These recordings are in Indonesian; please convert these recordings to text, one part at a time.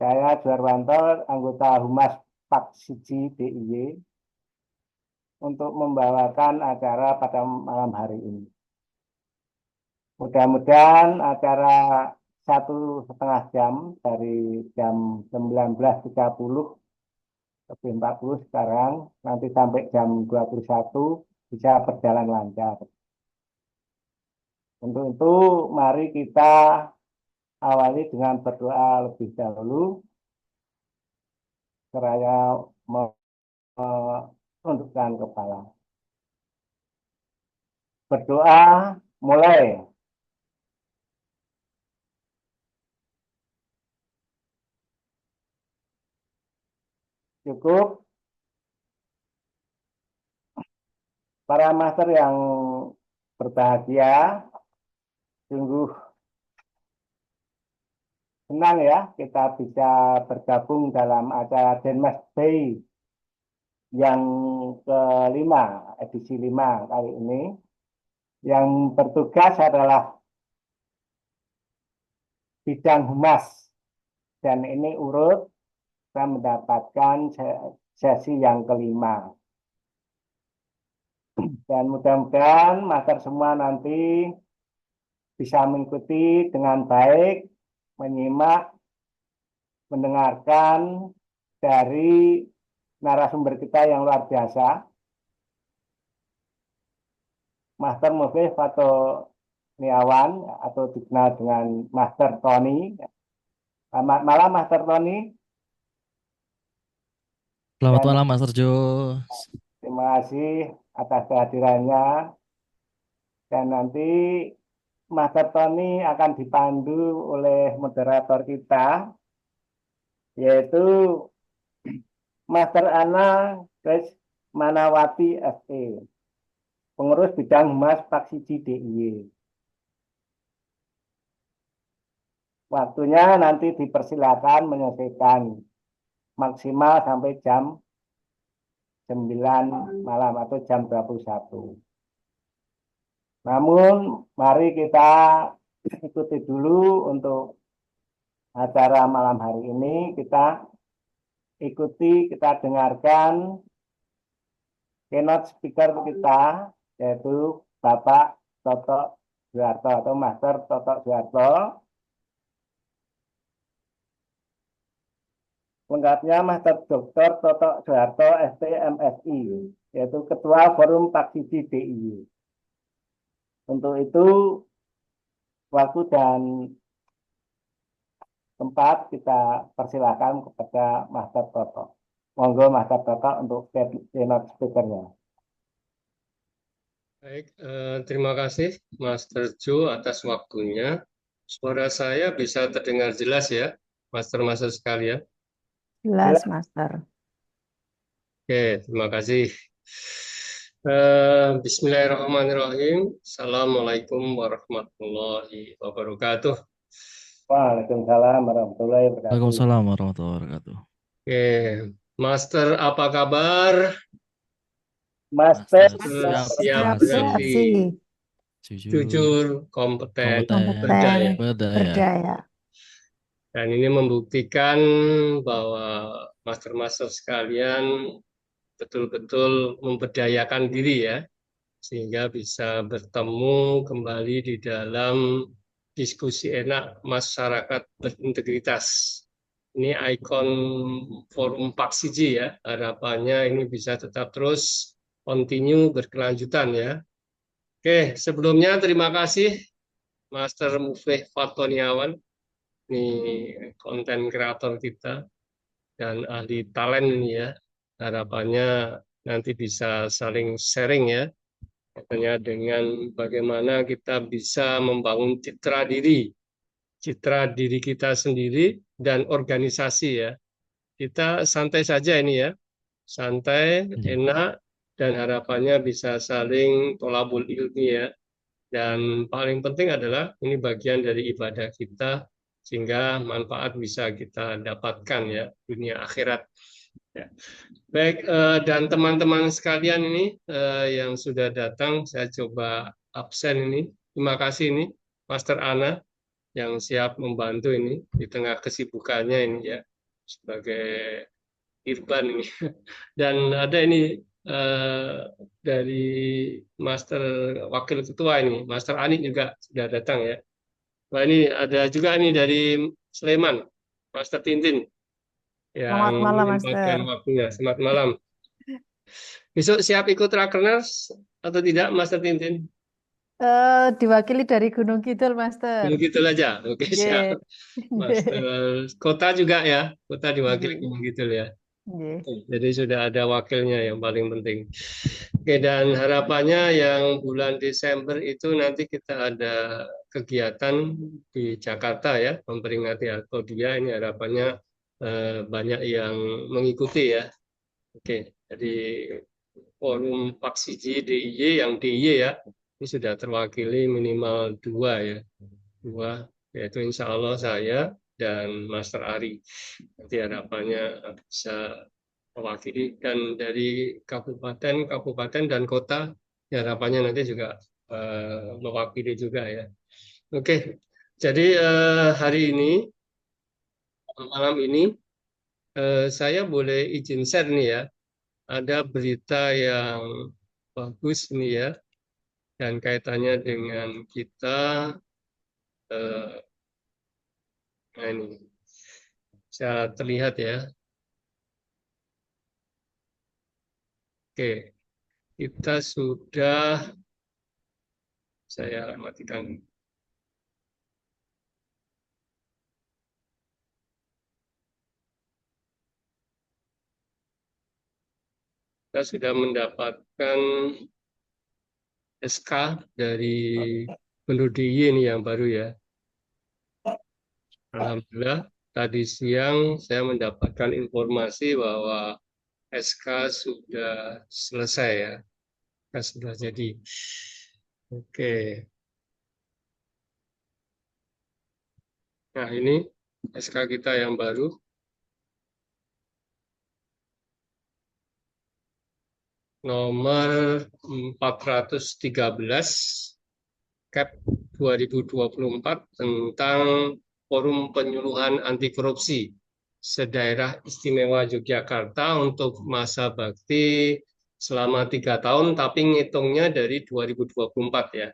Saya Juarwanto, anggota Humas Pak Siji DIY, untuk membawakan acara pada malam hari ini. Mudah-mudahan acara 1,5 jam dari jam 19.30 lebih 40 sekarang, nanti sampai jam 21 bisa berjalan lancar. Untuk itu, mari kita awali dengan berdoa lebih dahulu, seraya menundukkan kepala. Berdoa mulai. Cukup. Para master yang berbahagia, sungguh senang ya kita bisa bergabung dalam acara Denmas Bay yang kelima, edisi 5 kali ini. Yang bertugas adalah bidang humas, dan ini urut kita mendapatkan sesi yang kelima. Dan mudah-mudahan master semua nanti bisa mengikuti dengan baik, menyimak, mendengarkan dari narasumber kita yang luar biasa, Master Mufih Fatoniawan, atau dikenal dengan Master Tony. Selamat malam Master Tony. Selamat malam Master Jo. Terima kasih atas kehadirannya. Dan nanti Master Tony akan dipandu oleh moderator kita, yaitu Master Ana Manawati SE, pengurus bidang humas Pak Siji DIY. Waktunya nanti dipersilakan menyelesaikan maksimal sampai jam 9 malam atau jam 21. Namun mari kita ikuti dulu untuk acara malam hari ini. Kita ikuti, kita dengarkan keynote speaker kita, yaitu Bapak Toto Suharto atau Master Toto Suharto. Lengkapnya Master Dr. Toto Suharto, STMSI, yaitu Ketua Forum Pak Siji DIY. Untuk itu, waktu dan tempat kita persilakan kepada Master Toto. Monggo Master Toto untuk keynote speaker-nya. Baik, terima kasih Master Jo atas waktunya. Suara saya bisa terdengar jelas ya, Master-Master sekalian? Jelas, Master. Oke, terima kasih. Bismillahirrahmanirrahim. Assalamualaikum warahmatullahi wabarakatuh. Waalaikumsalam warahmatullahi wabarakatuh. Waalaikumsalam warahmatullahi wabarakatuh. Oke, Master apa kabar? Master siap bereaksi, jujur, kompeten, berdaya. Dan ini membuktikan bahwa master-master sekalian betul-betul memberdayakan diri ya, sehingga bisa bertemu kembali di dalam diskusi enak masyarakat berintegritas. Ini ikon Forum Pak Siji ya, harapannya ini bisa tetap terus continue berkelanjutan ya. Oke, sebelumnya terima kasih Master Mufih Fatoniawan, ini konten kreator kita dan ahli talent ini ya. Harapannya nanti bisa saling sharing ya, katanya dengan bagaimana kita bisa membangun citra diri kita sendiri dan organisasi ya. Kita santai saja ini ya, santai, enak, dan harapannya bisa saling tolabul ilmi ya. Dan paling penting adalah ini bagian dari ibadah kita, sehingga manfaat bisa kita dapatkan ya, dunia akhirat. Ya. Baik, dan teman-teman sekalian ini yang sudah datang, saya coba absen ini. Terima kasih ini, Master Ana, yang siap membantu ini di tengah kesibukannya ini ya. sebagai Irban ini. Dan ada ini dari Master Wakil Ketua ini, Master Ani juga sudah datang ya. Wah, ini ada juga ini dari Sleman, Master Tintin Selamat yang malam, menyempatkan Master. waktunya. Selamat malam. Besok siap ikut Rakerners atau tidak, Master Tintin? Diwakili dari Gunung Kidul, Master. Begitu aja. Oke, Nggih. siap. Master Kota juga ya, Kota diwakili Nggih. begitu ya. Nggih. Jadi sudah ada wakilnya yang paling penting. Oke, dan harapannya yang bulan Desember itu nanti kita ada kegiatan di Jakarta ya, memperingati Al-Qodiyah. Ini harapannya banyak yang mengikuti ya. Oke, jadi forum Paksiji DIY yang DIY ya, ini sudah terwakili minimal 2 ya. 2, yaitu insya Allah saya dan Master Ari. Nanti harapannya bisa mewakili, dan dari kabupaten dan kota ya, harapannya nanti juga mewakili juga ya. Oke, jadi hari ini malam ini saya boleh izin share nih ya, ada berita yang bagus nih ya, dan kaitannya dengan kita. Nah ini bisa terlihat ya. Oke, kita sudah, saya matikan. Kita sudah mendapatkan SK dari Gubernur DIY ini yang baru ya. Alhamdulillah, tadi siang saya mendapatkan informasi bahwa SK sudah selesai ya. SK sudah jadi. Oke. Nah ini SK kita yang baru. Nomor 413 Cap 2024 tentang Forum Penyuluhan Anti Korupsi Sedaerah Istimewa Yogyakarta untuk masa bakti selama 3 tahun, tapi ngitungnya dari 2024 ya.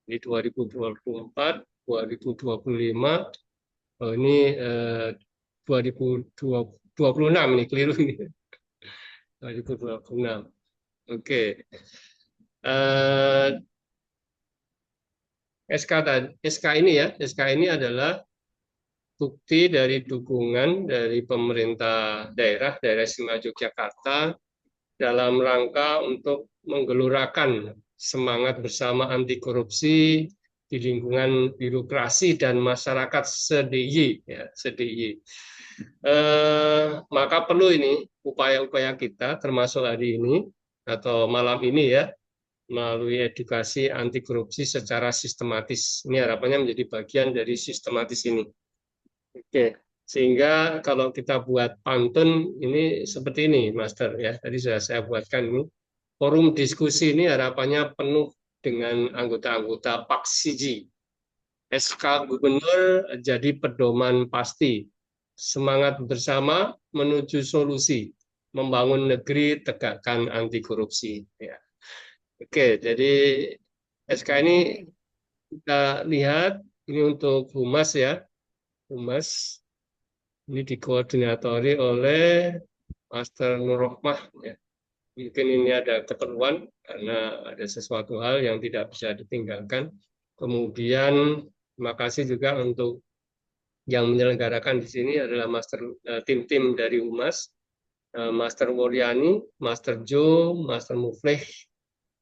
Di 2024, 2025, oh ini 2026 ini keliru ini. 2026. Oke. SK ini adalah bukti dari dukungan dari pemerintah daerah Istimewa Yogyakarta dalam rangka untuk menggelurakan semangat bersama anti korupsi di lingkungan birokrasi dan masyarakat se-DIY ya, se-DIY. Maka perlu ini upaya-upaya kita termasuk hari ini atau malam ini ya, melalui edukasi anti korupsi secara sistematis. Ini harapannya menjadi bagian dari sistematis ini. Oke, sehingga kalau kita buat pantun ini seperti ini, Master ya. Tadi sudah saya buatkan ini. Forum diskusi ini harapannya penuh dengan anggota-anggota Paksiji. SK Gubernur jadi pedoman pasti. Semangat bersama menuju solusi. Membangun negeri, tegakkan anti korupsi. Ya. Oke, jadi SK ini kita lihat ini untuk Humas ya. Humas ini dikoordinatori oleh Master Nurrohmah ya. Mungkin ini ada keperluan karena ada sesuatu hal yang tidak bisa ditinggalkan. Kemudian terima kasih juga untuk yang menyelenggarakan di sini adalah tim-tim dari Humas, Master Wuryani, Master Jo, Master Muflih,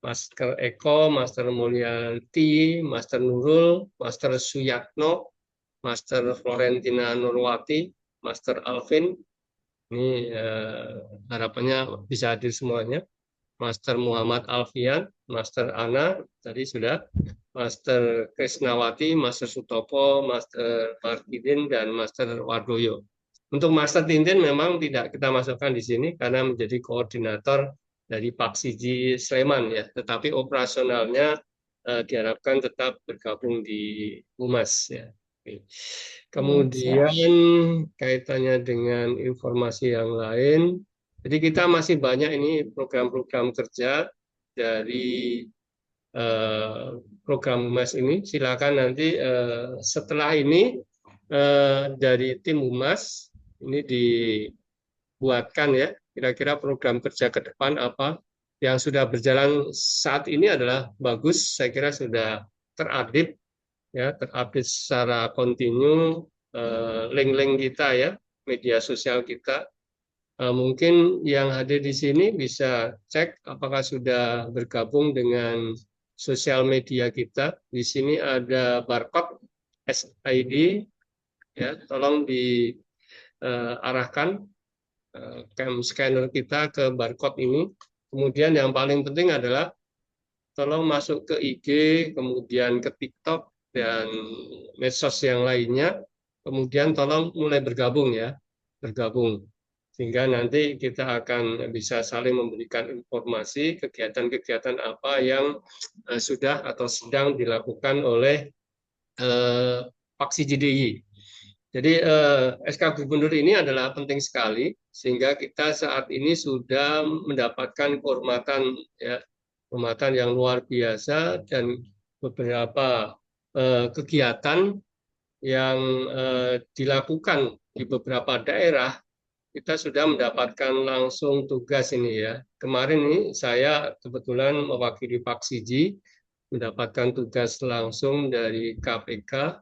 Master Eko, Master Mulyanti, Master Nurul, Master Suyatno, Master Florentina Nurwati, Master Alvin. Ini harapannya bisa hadir semuanya. Master Muhammad Alfian, Master Ana, tadi sudah, Master Krisnawati, Master Sutopo, Master Markidin, dan Master Wardoyo. Untuk Master Tintin memang tidak kita masukkan di sini karena menjadi koordinator dari Paksiji Sleman ya, tetapi operasionalnya diharapkan tetap bergabung di Humas ya. Kemudian kaitannya dengan informasi yang lain, jadi kita masih banyak ini program-program kerja dari program Humas ini. Silakan nanti setelah ini dari tim Humas ini dibuatkan ya, kira-kira program kerja ke depan apa yang sudah berjalan saat ini adalah bagus, saya kira sudah terupdate ya, terupdate secara kontinu link-link kita ya, media sosial kita. Mungkin yang hadir di sini bisa cek apakah sudah bergabung dengan sosial media kita. Di sini ada barcode SID ya, tolong diarahkan cam scanner kita ke barcode ini. Kemudian yang paling penting adalah tolong masuk ke IG, kemudian ke TikTok dan medsos yang lainnya. Kemudian tolong mulai bergabung ya, bergabung. Sehingga nanti kita akan bisa saling memberikan informasi kegiatan-kegiatan apa yang sudah atau sedang dilakukan oleh Paksi JDI. Jadi SK Gubernur ini adalah penting sekali, sehingga kita saat ini sudah mendapatkan kehormatan ya, kehormatan yang luar biasa dan beberapa kegiatan yang dilakukan di beberapa daerah, kita sudah mendapatkan langsung tugas ini ya. Kemarin ini saya kebetulan mewakili Pak Siji mendapatkan tugas langsung dari KPK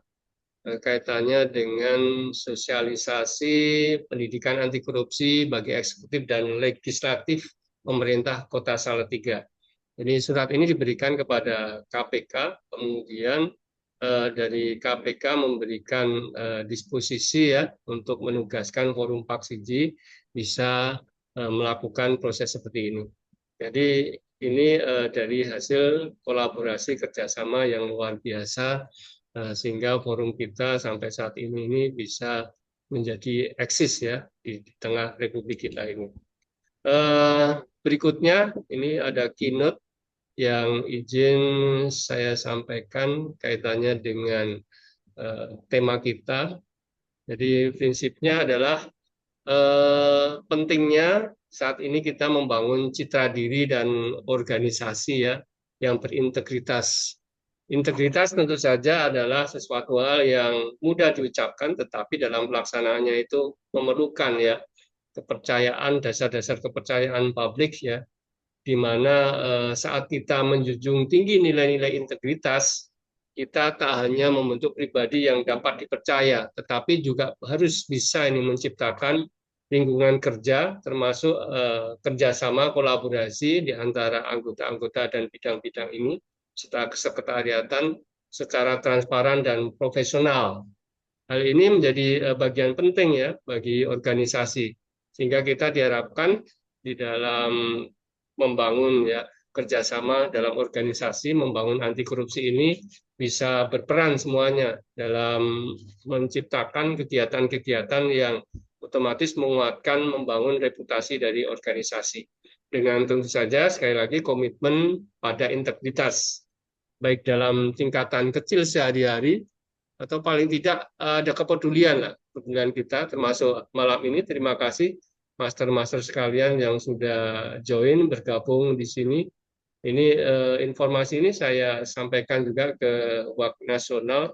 kaitannya dengan sosialisasi pendidikan anti korupsi bagi eksekutif dan legislatif pemerintah Kota Salatiga. Jadi surat ini diberikan kepada KPK, kemudian dari KPK memberikan disposisi ya untuk menugaskan forum Paksiji bisa melakukan proses seperti ini. Jadi ini dari hasil kolaborasi kerjasama yang luar biasa sehingga forum kita sampai saat ini bisa menjadi eksis ya di tengah Republik kita ini. Berikutnya ini ada keynote yang izin saya sampaikan kaitannya dengan tema kita. Jadi prinsipnya adalah pentingnya saat ini kita membangun citra diri dan organisasi ya yang berintegritas. Integritas tentu saja adalah sesuatu hal yang mudah diucapkan, tetapi dalam pelaksanaannya itu memerlukan ya kepercayaan, dasar-dasar kepercayaan publik ya, di mana saat kita menjunjung tinggi nilai-nilai integritas, kita tak hanya membentuk pribadi yang dapat dipercaya, tetapi juga harus bisa ini menciptakan lingkungan kerja, termasuk kerjasama kolaborasi di antara anggota-anggota dan bidang-bidang ini, serta kesekretariatan secara transparan dan profesional. Hal ini menjadi bagian penting ya bagi organisasi, sehingga kita diharapkan di dalam membangun ya kerjasama dalam organisasi, membangun anti korupsi ini bisa berperan semuanya dalam menciptakan kegiatan-kegiatan yang otomatis menguatkan, membangun reputasi dari organisasi. Dengan tentu saja sekali lagi komitmen pada integritas, baik dalam tingkatan kecil sehari-hari atau paling tidak ada kepedulian lah, kepedulian kita termasuk malam ini. Terima kasih master-master sekalian yang sudah join bergabung di sini. Ini informasi ini saya sampaikan juga ke WAK Nasional,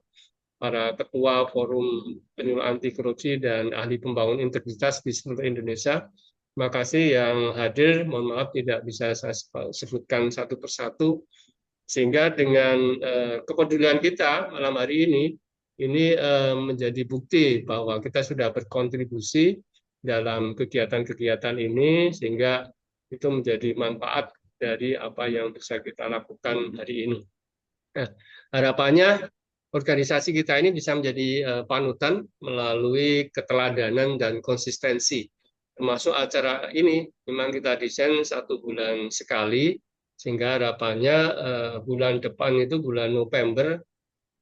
para ketua forum penyuluh anti korupsi dan ahli pembangun integritas di seluruh Indonesia. Terima kasih yang hadir, mohon maaf tidak bisa saya sebutkan satu persatu, sehingga dengan kepedulian kita malam hari ini menjadi bukti bahwa kita sudah berkontribusi dalam kegiatan-kegiatan ini, sehingga itu menjadi manfaat dari apa yang bisa kita lakukan hari ini. Nah, harapannya organisasi kita ini bisa menjadi panutan melalui keteladanan dan konsistensi. Termasuk acara ini memang kita desain 1 bulan sekali, sehingga harapannya bulan depan itu bulan November,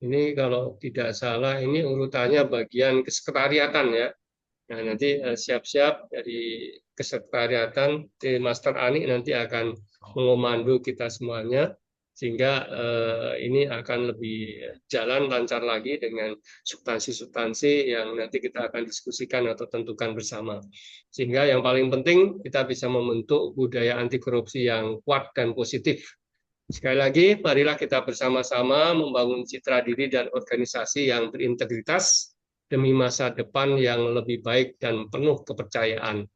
ini kalau tidak salah ini urutannya bagian kesekretariatan ya. Nah nanti siap-siap dari kesekretariatan, Master Ani nanti akan mengomando kita semuanya, sehingga ini akan lebih jalan lancar lagi dengan substansi-substansi yang nanti kita akan diskusikan atau tentukan bersama. Sehingga yang paling penting kita bisa membentuk budaya anti korupsi yang kuat dan positif. Sekali lagi, marilah kita bersama-sama membangun citra diri dan organisasi yang berintegritas demi masa depan yang lebih baik dan penuh kepercayaan.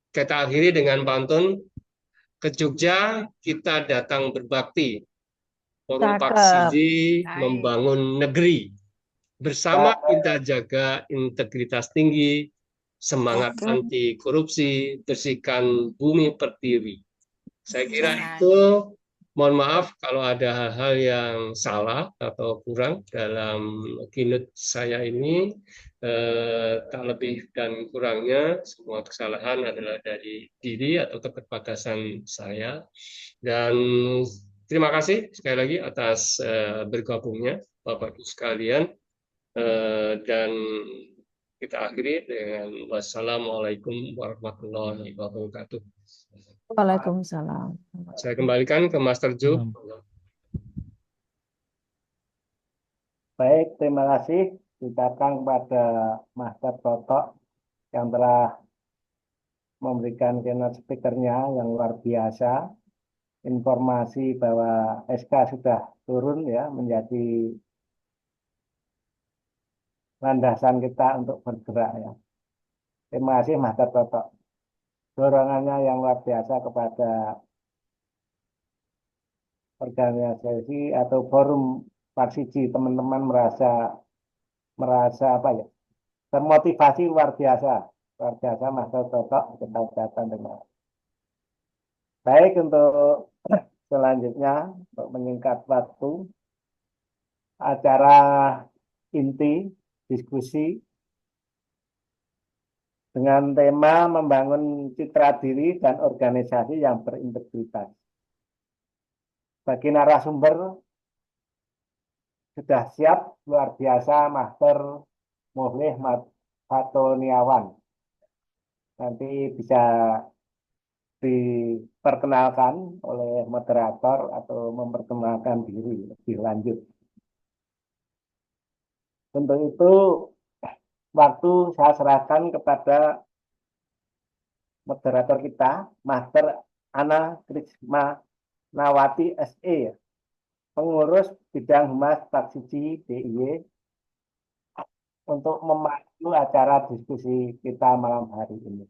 Kita akhiri dengan pantun, ke Jogja kita datang berbakti, Forum Pak Cakep. Sidi membangun negeri. Bersama kita jaga integritas tinggi, semangat anti korupsi, bersihkan bumi pertiwi. Saya kira itu, mohon maaf kalau ada hal-hal yang salah atau kurang dalam keynote saya ini. Tak lebih dan kurangnya, semua kesalahan adalah dari diri atau keterbatasan saya. Dan terima kasih sekali lagi atas bergabungnya Bapak Ibu sekalian. Dan kita akhiri dengan wassalamualaikum warahmatullahi wabarakatuh. Waalaikumsalam. Saya kembalikan ke Master Jo. Baik, terima kasih diucapkan kepada Master Toto yang telah memberikan keynote speaker-nya yang luar biasa. Informasi bahwa SK sudah turun ya menjadi landasan kita untuk bergerak ya. Terima kasih Master Toto. Dorongannya yang luar biasa kepada organisasi atau forum Paksiji, teman-teman merasa apa ya, termotivasi luar biasa Master Toto, kita ucapkan dengan baik. Untuk selanjutnya, untuk menyingkat waktu, acara inti diskusi dengan tema membangun citra diri dan organisasi yang berintegritas. Bagi narasumber sudah siap, luar biasa Master Muhlih Fatoniawan. Nanti bisa diperkenalkan oleh moderator atau memperkenalkan diri lebih lanjut. Untuk itu waktu saya serahkan kepada moderator kita, Master Ana Krismanawati SE, pengurus bidang Humas Paksiji DIY, untuk memandu acara diskusi kita malam hari ini.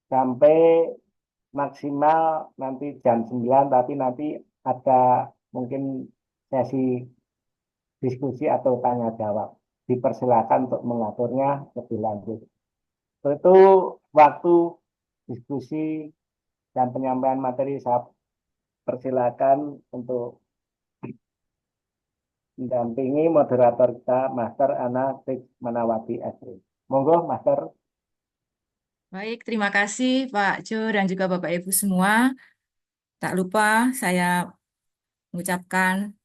Sampai maksimal nanti jam 9, tapi nanti ada mungkin sesi diskusi atau tanya jawab. Dipersilakan untuk mengaturnya lebih lanjut. Itu waktu diskusi dan penyampaian materi saya persilakan untuk mendampingi moderator kita, Master Ana Krismanawati SE. Monggo, Master. Baik, terima kasih Pak Jo dan juga Bapak Ibu semua. Tak lupa saya mengucapkan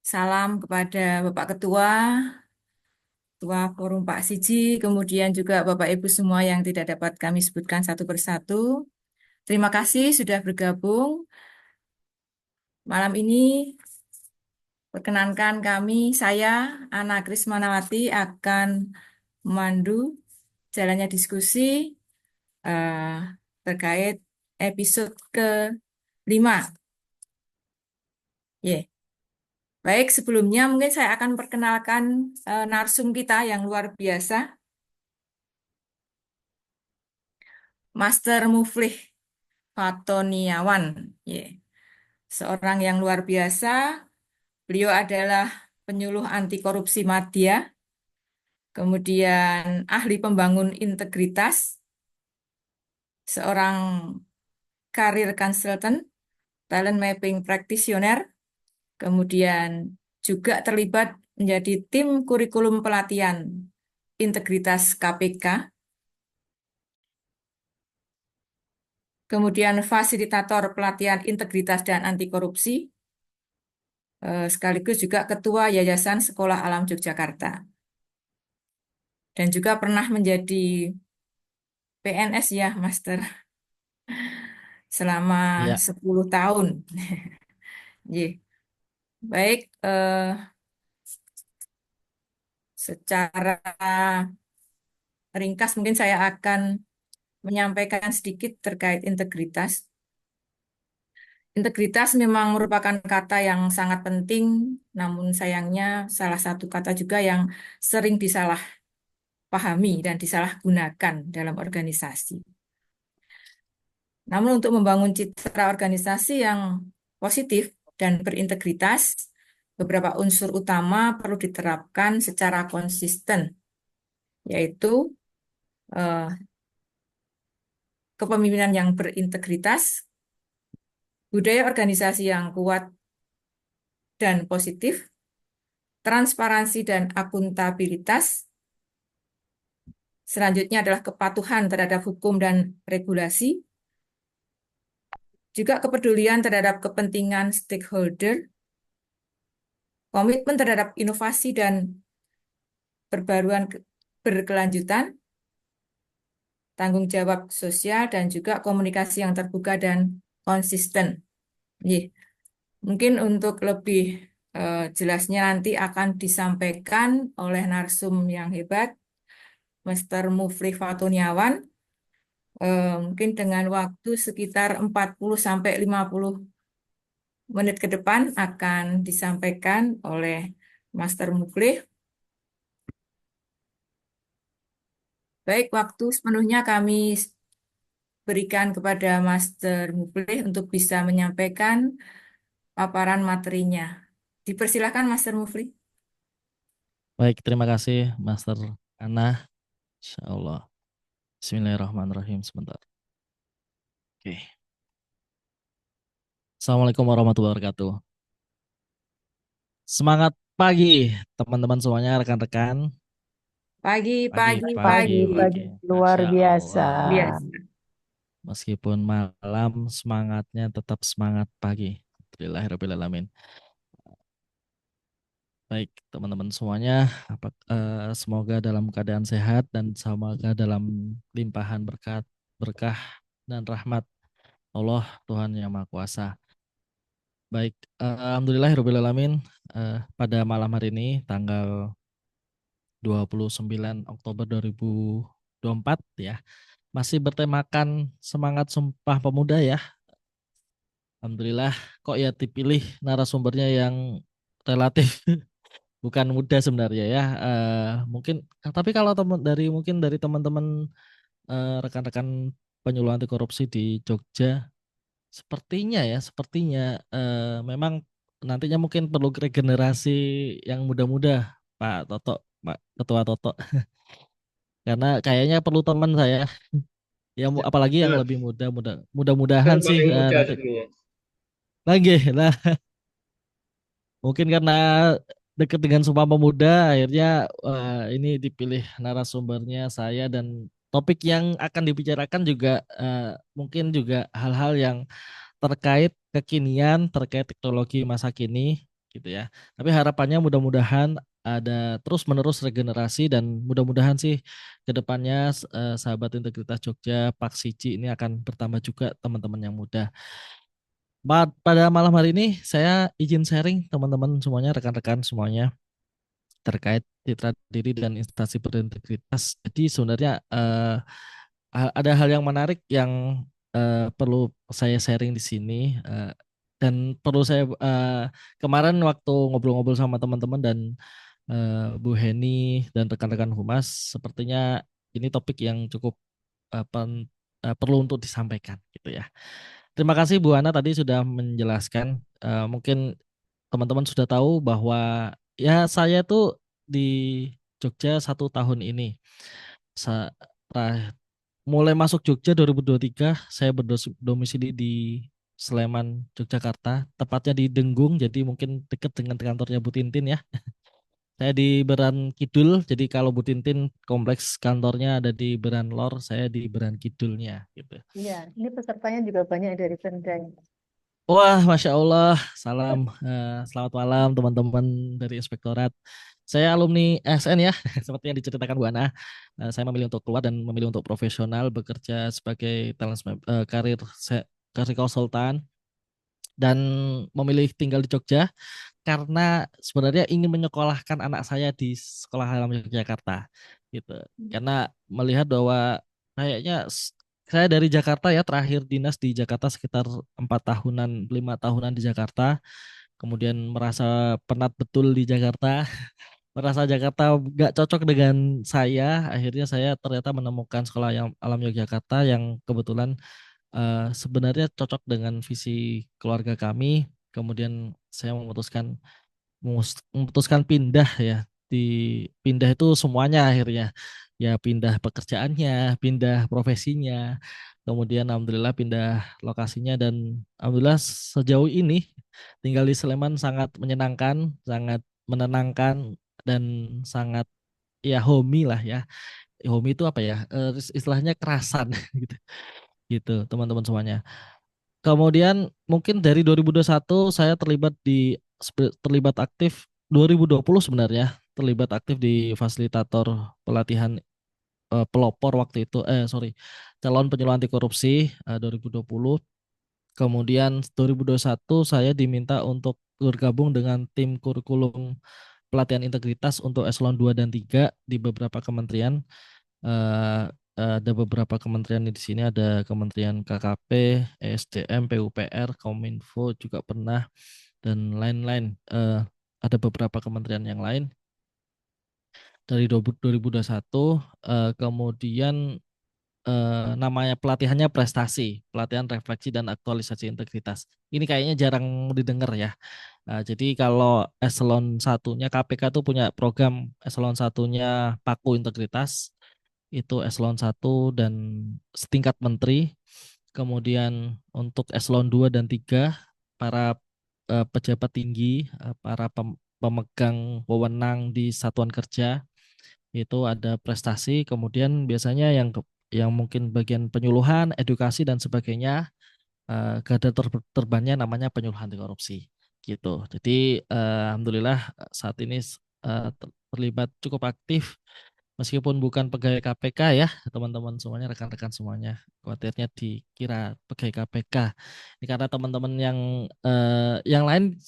salam kepada Bapak Ketua Forum Pak Siji, kemudian juga Bapak Ibu semua yang tidak dapat kami sebutkan satu persatu. Terima kasih sudah bergabung. Malam ini perkenankan saya Ana Krismanawati akan memandu jalannya diskusi terkait episode ke-5. Baik, sebelumnya mungkin saya akan perkenalkan narsum kita yang luar biasa, Master Muflih Fatoniawan. Seorang yang luar biasa. Beliau adalah penyuluh anti korupsi Madya, kemudian ahli pembangun integritas, seorang career consultant, talent mapping practitioner, kemudian juga terlibat menjadi tim kurikulum pelatihan integritas KPK, kemudian fasilitator pelatihan integritas dan anti korupsi, sekaligus juga Ketua Yayasan Sekolah Alam Yogyakarta. Dan juga pernah menjadi PNS ya, Master, selama 10 tahun. Nggih. Baik, secara ringkas mungkin saya akan menyampaikan sedikit terkait integritas. Integritas memang merupakan kata yang sangat penting, namun sayangnya salah satu kata juga yang sering disalahpahami dan disalahgunakan dalam organisasi. Namun untuk membangun citra organisasi yang positif dan berintegritas, beberapa unsur utama perlu diterapkan secara konsisten, yaitu eh, kepemimpinan yang berintegritas, budaya organisasi yang kuat dan positif, transparansi dan akuntabilitas. Selanjutnya adalah kepatuhan terhadap hukum dan regulasi, juga kepedulian terhadap kepentingan stakeholder, komitmen terhadap inovasi dan perbaruan berkelanjutan, tanggung jawab sosial, dan juga komunikasi yang terbuka dan konsisten. Mungkin untuk lebih jelasnya nanti akan disampaikan oleh narsum yang hebat, Mr. Mufli Fatuniawan, mungkin dengan waktu sekitar 40 sampai 50 menit ke depan akan disampaikan oleh Master Mufli. Baik, waktu sepenuhnya kami berikan kepada Master Mufli untuk bisa menyampaikan paparan materinya. Dipersilakan Master Mufli. Baik, terima kasih Master Ana. Insya Allah. Bismillahirrahmanirrahim. Sebentar. Oke. Assalamualaikum warahmatullahi wabarakatuh. Semangat pagi teman-teman semuanya, rekan-rekan. Pagi. Luar Masya biasa. Allah. Biasa. Meskipun malam, semangatnya tetap semangat pagi. Alhamdulillahirrahmanirrahim. Baik, teman-teman semuanya, semoga dalam keadaan sehat dan semoga dalam limpahan berkah dan rahmat Allah Tuhan Yang Maha Kuasa. Baik, alhamdulillahirrahmanirrahim. Pada malam hari ini tanggal 29 Oktober 2024 ya, masih bertemakan semangat Sumpah Pemuda ya. Alhamdulillah, kok ya dipilih narasumbernya yang relatif bukan muda sebenarnya ya. Mungkin tapi kalau mungkin dari teman-teman rekan-rekan penyuluh anti korupsi di Jogja, sepertinya memang nantinya mungkin perlu regenerasi yang muda-muda, Pak Toto, Pak Ketua Toto. Karena kayaknya perlu teman saya ya, apalagi yang lebih mudah-mudahan sih paling muda nanti sebenarnya. lagi lah. Mungkin karena dekat dengan Sumpah Pemuda, akhirnya ini dipilih narasumbernya saya, dan topik yang akan dibicarakan juga mungkin juga hal-hal yang terkait kekinian, terkait teknologi masa kini gitu ya. Tapi harapannya mudah-mudahan ada terus-menerus regenerasi, dan mudah-mudahan sih ke depannya sahabat integritas Jogja Pak Siji ini akan bertambah juga teman-teman yang muda. Pada malam hari ini saya izin sharing teman-teman semuanya, rekan-rekan semuanya, terkait citra diri dan instansi berintegritas. Jadi sebenarnya ada hal yang menarik yang perlu saya sharing di sini, dan perlu saya kemarin waktu ngobrol-ngobrol sama teman-teman dan Bu Heni dan rekan-rekan Humas, sepertinya ini topik yang cukup perlu untuk disampaikan gitu ya. Terima kasih Bu Ana tadi sudah menjelaskan. Mungkin teman-teman sudah tahu bahwa ya saya tuh di Jogja 1 tahun ini. Mulai masuk Jogja 2023, saya berdomisili di Sleman, Yogyakarta, tepatnya di Denggung, jadi mungkin dekat dengan kantornya Bu Tintin ya. Saya di Beran Kidul, jadi kalau Bu Tintin kompleks kantornya ada di Beran Lor, saya di Beran Kidulnya gitu. Iya, ini pesertanya juga banyak dari Pemda. Wah, Masya Allah, selamat malam teman-teman dari Inspektorat. Saya alumni SN ya, seperti yang diceritakan Bu Ana. Saya memilih untuk keluar dan memilih untuk profesional bekerja sebagai karir konsultan dan memilih tinggal di Jogja karena sebenarnya ingin menyekolahkan anak saya di Sekolah Alam Yogyakarta gitu. Karena melihat bahwa kayaknya saya dari Jakarta ya, terakhir dinas di Jakarta sekitar 4 tahunan, 5 tahunan di Jakarta, kemudian merasa penat betul di Jakarta, merasa Jakarta gak cocok dengan saya. Akhirnya saya ternyata menemukan Sekolah yang Alam Yogyakarta yang kebetulan sebenarnya cocok dengan visi keluarga kami. Kemudian saya memutuskan pindah ya. Pindah itu semuanya akhirnya. Ya pindah pekerjaannya, pindah profesinya. Kemudian alhamdulillah pindah lokasinya dan alhamdulillah sejauh ini tinggal di Sleman sangat menyenangkan, sangat menenangkan dan sangat ya homey lah ya. Homey itu apa ya? Istilahnya kerasan gitu. Gitu, teman-teman semuanya. Kemudian mungkin dari 2021 saya terlibat aktif 2020 sebenarnya terlibat aktif di fasilitator pelatihan pelopor waktu itu sorry calon penyuluh anti korupsi 2020. Kemudian 2021 saya diminta untuk bergabung dengan tim kurikulum pelatihan integritas untuk eselon 2 dan 3 di beberapa kementerian. eh, ada beberapa kementerian di sini, ada Kementerian KKP, ESDM, PUPR, Kominfo juga pernah dan lain-lain. Ada beberapa kementerian yang lain dari 2021. Kemudian namanya pelatihannya prestasi, pelatihan refleksi dan aktualisasi integritas. Ini kayaknya jarang didengar ya. Jadi kalau eselon satunya KPK tuh punya program eselon satunya Paku Integritas, itu eselon 1 dan setingkat menteri. Kemudian untuk eselon 2 dan 3 para pejabat tinggi, para pemegang wewenang di satuan kerja itu ada prestasi. Kemudian biasanya yang mungkin bagian penyuluhan, edukasi dan sebagainya, garda terbannya namanya penyuluhan anti korupsi gitu. Jadi alhamdulillah saat ini terlibat cukup aktif meskipun bukan pegawai KPK ya, teman-teman semuanya, rekan-rekan semuanya. Khawatirnya dikira pegawai KPK. Ini karena teman-teman yang lain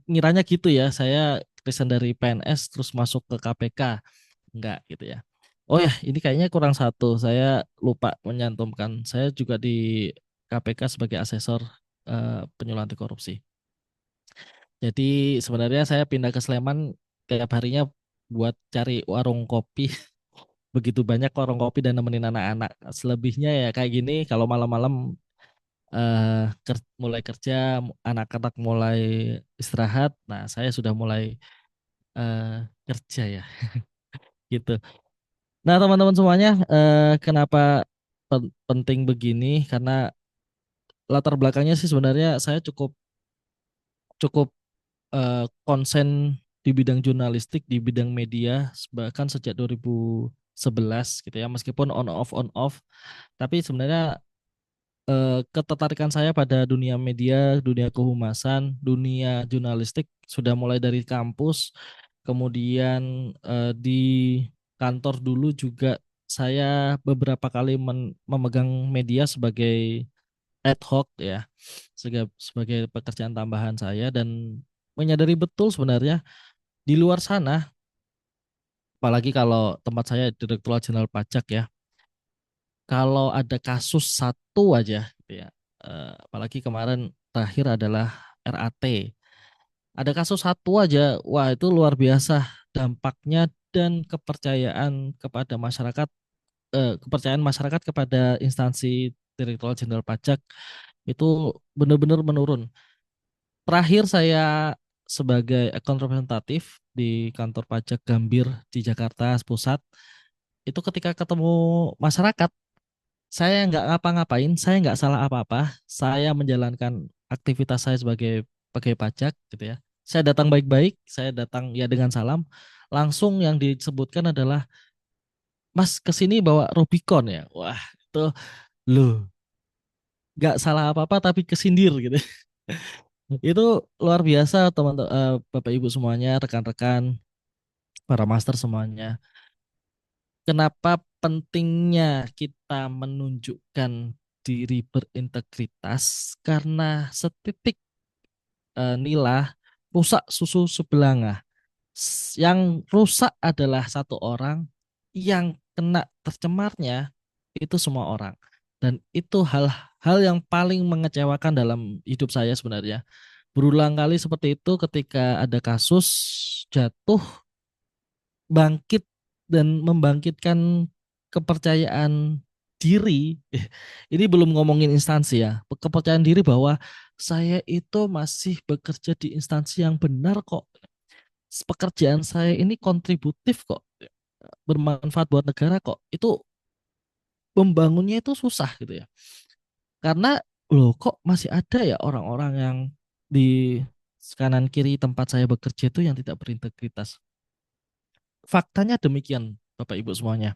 ngiranya gitu ya, saya resign dari PNS terus masuk ke KPK. Enggak gitu ya. Oh ya, ini kayaknya kurang satu. Saya lupa menyantumkan. Saya juga di KPK sebagai asesor penyuluhan anti korupsi. Jadi sebenarnya saya pindah ke Sleman tiap harinya buat cari warung kopi. Begitu banyak warung kopi dan nemenin anak-anak. Selebihnya ya kayak gini, kalau malam-malam mulai kerja, anak-anak mulai istirahat. Nah, saya sudah mulai kerja ya, gitu. Nah, teman-teman semuanya, kenapa penting begini? Karena latar belakangnya sih sebenarnya saya cukup cukup konsen di bidang jurnalistik, di bidang media, bahkan sejak 2011 gitu ya, meskipun on off, tapi sebenarnya ketertarikan saya pada dunia media, dunia kehumasan, dunia jurnalistik sudah mulai dari kampus, kemudian di kantor dulu juga saya beberapa kali memegang media sebagai ad hoc ya, sebagai pekerjaan tambahan saya dan menyadari betul sebenarnya di luar sana, apalagi kalau tempat saya Direktorat Jenderal Pajak ya, kalau ada kasus satu aja gitu ya, apalagi kemarin terakhir adalah RAT, ada kasus satu aja, wah itu luar biasa dampaknya dan kepercayaan masyarakat kepada instansi Direktorat Jenderal Pajak itu benar-benar menurun. Terakhir saya sebagai account representatif di kantor pajak Gambir di Jakarta Pusat, itu ketika ketemu masyarakat, saya nggak ngapa-ngapain, saya nggak salah apa-apa, saya menjalankan aktivitas saya sebagai pegawai pajak gitu ya. Saya datang baik-baik, saya datang ya dengan salam, langsung yang disebutkan adalah, Mas kesini bawa Rubicon ya, wah itu loh nggak salah apa-apa tapi kesindir gitu. Itu luar biasa teman-teman, Bapak Ibu semuanya, rekan-rekan, para master semuanya. Kenapa pentingnya kita menunjukkan diri berintegritas? Karena setitik Nila rusak susu sebelanga. Yang rusak adalah satu orang, yang kena tercemarnya itu semua orang. Dan itu hal-hal yang paling mengecewakan dalam hidup saya sebenarnya. Berulang kali seperti itu ketika ada kasus jatuh, bangkit dan membangkitkan kepercayaan diri. Ini belum ngomongin instansi ya. Kepercayaan diri bahwa saya itu masih bekerja di instansi yang benar kok. Pekerjaan saya ini kontributif kok. Bermanfaat buat negara kok. Itu membangunnya itu susah gitu ya. Karena loh kok masih ada ya orang-orang yang di kanan kiri tempat saya bekerja itu yang tidak berintegritas. Faktanya demikian, Bapak Ibu semuanya.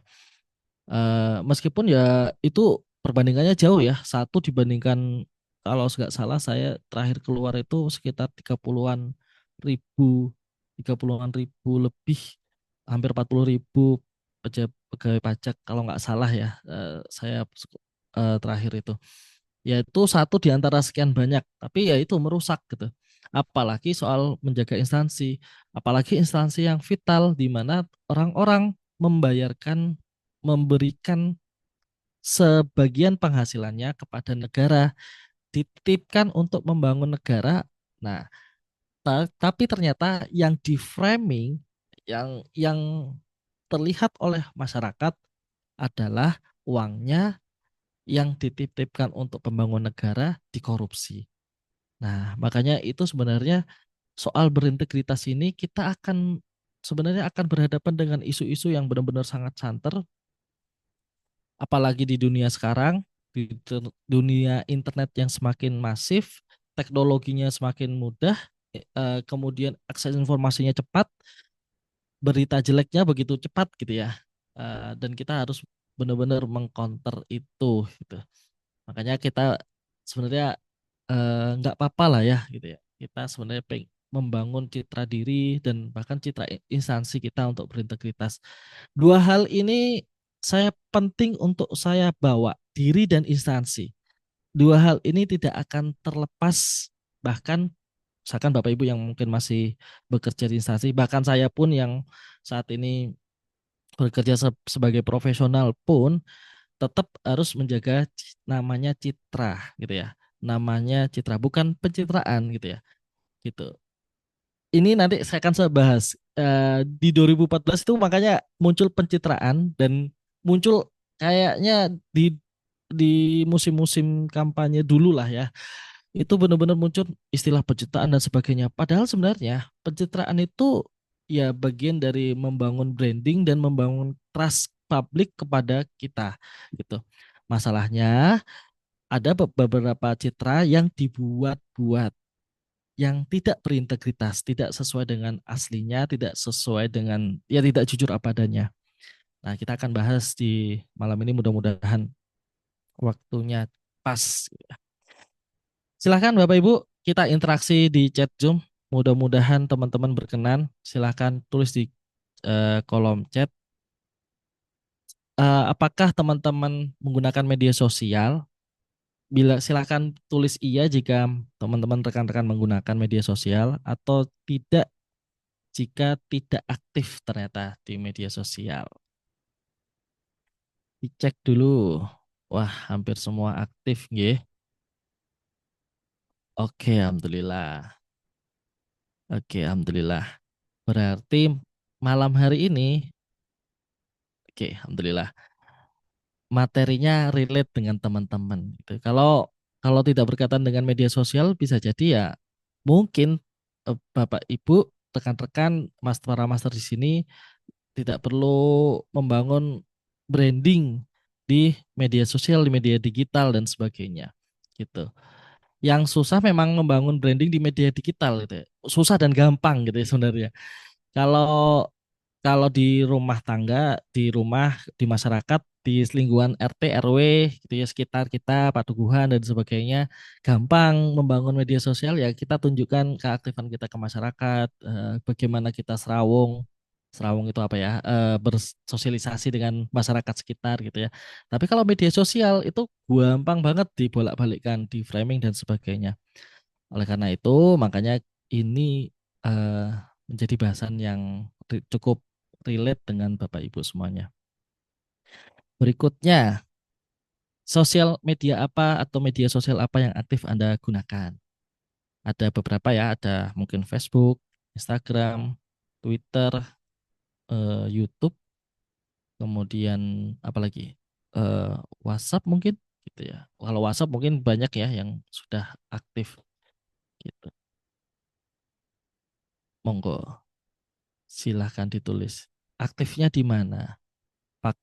Meskipun ya itu perbandingannya jauh ya, satu dibandingkan kalau nggak salah saya terakhir keluar itu sekitar 30-an ribu, 30-an ribu lebih, hampir 40 ribu pegawai pajak kalau nggak salah ya, saya terakhir itu. Yaitu satu di antara sekian banyak, tapi ya itu merusak gitu. Apalagi soal menjaga instansi, apalagi instansi yang vital di mana orang-orang memberikan sebagian penghasilannya kepada negara, dititipkan untuk membangun negara. Nah, tapi ternyata yang di framing, yang terlihat oleh masyarakat adalah uangnya yang dititipkan untuk pembangunan negara dikorupsi. Nah, makanya itu sebenarnya soal berintegritas ini kita sebenarnya akan berhadapan dengan isu-isu yang benar-benar sangat santer, apalagi di dunia sekarang, di dunia internet yang semakin masif, teknologinya semakin mudah, kemudian akses informasinya cepat, berita jeleknya begitu cepat gitu ya. Dan kita harus benar-benar mengcounter itu gitu. Makanya kita sebenarnya nggak apa-apa lah ya gitu ya. Kita sebenarnya membangun citra diri dan bahkan citra instansi kita untuk berintegritas. Dua hal ini penting untuk saya bawa, diri dan instansi. Dua hal ini tidak akan terlepas, bahkan misalkan Bapak Ibu yang mungkin masih bekerja di instansi, bahkan saya pun yang saat ini bekerja sebagai profesional pun tetap harus menjaga namanya citra gitu ya. Namanya citra, bukan pencitraan gitu ya. Gitu. Ini nanti saya akan bahas. Di 2014 itu makanya muncul pencitraan dan muncul kayaknya di musim-musim kampanye dulu lah ya. Itu benar-benar muncul istilah pencitraan dan sebagainya. Padahal sebenarnya pencitraan itu ya bagian dari membangun branding dan membangun trust publik kepada kita gitu. Masalahnya ada beberapa citra yang dibuat-buat, yang tidak berintegritas, tidak sesuai dengan aslinya, tidak sesuai dengan, ya tidak jujur apa adanya. Nah, kita akan bahas di malam ini, mudah-mudahan waktunya pas. Silahkan Bapak Ibu, kita interaksi di chat Zoom. Mudah-mudahan teman-teman berkenan. Silahkan tulis di kolom chat. Apakah teman-teman menggunakan media sosial? Silahkan tulis iya jika teman-teman rekan-rekan menggunakan media sosial, atau tidak jika tidak aktif ternyata di media sosial. Dicek dulu. Wah, hampir semua aktif nggih. Oke, alhamdulillah. Oke, alhamdulillah. Berarti malam hari ini, oke, alhamdulillah, materinya relate dengan teman-teman. Gitu. Kalau tidak berkaitan dengan media sosial, bisa jadi ya mungkin Bapak Ibu, rekan-rekan, para master di sini tidak perlu membangun branding di media sosial, di media digital dan sebagainya. Gitu. Yang susah memang membangun branding di media digital gitu ya. Susah dan gampang gitu ya sebenarnya. Kalau kalau di rumah tangga, di rumah, di masyarakat, di lingkungan RT, RW, gitu ya, sekitar kita, patuguhan dan sebagainya, gampang membangun media sosial ya. Kita tunjukkan keaktifan kita ke masyarakat, bagaimana kita serawung itu apa ya, bersosialisasi dengan masyarakat sekitar gitu ya. Tapi kalau media sosial itu gampang banget dibolak-balikkan, di framing dan sebagainya. Oleh karena itu, makanya ini eh, menjadi bahasan yang cukup relate dengan Bapak Ibu semuanya. Berikutnya, sosial media apa atau media sosial apa yang aktif Anda gunakan? Ada beberapa ya, ada mungkin Facebook, Instagram, Twitter, YouTube, kemudian apa lagi? Eh, WhatsApp mungkin gitu ya. Kalau WhatsApp mungkin banyak ya yang sudah aktif gitu. Monggo, silahkan ditulis. Aktifnya di mana? Pak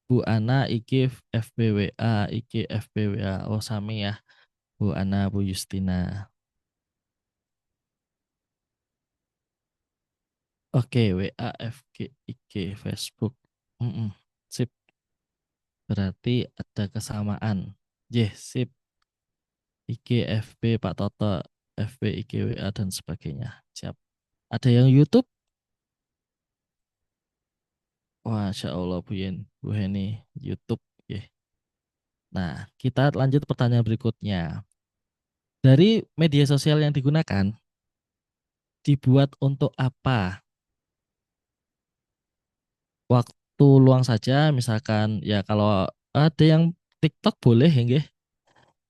Bu Ana, IG, FBWA, IG, FBWA. Oh, sami ya. Bu Ana, Bu Justina. Oke, WA, FG, IG, Facebook. Mm-mm. Sip, berarti ada kesamaan. Sip. IG, FB, Pak Toto, FB, IG, WA, dan sebagainya. Siap. Ada yang YouTube? Masya Allah, Bu Yen, Bu Heni, YouTube. Ye. Nah, kita lanjut pertanyaan berikutnya. Dari media sosial yang digunakan, dibuat untuk apa? Waktu luang saja, misalkan ya kalau ada yang TikTok boleh ya, nggih.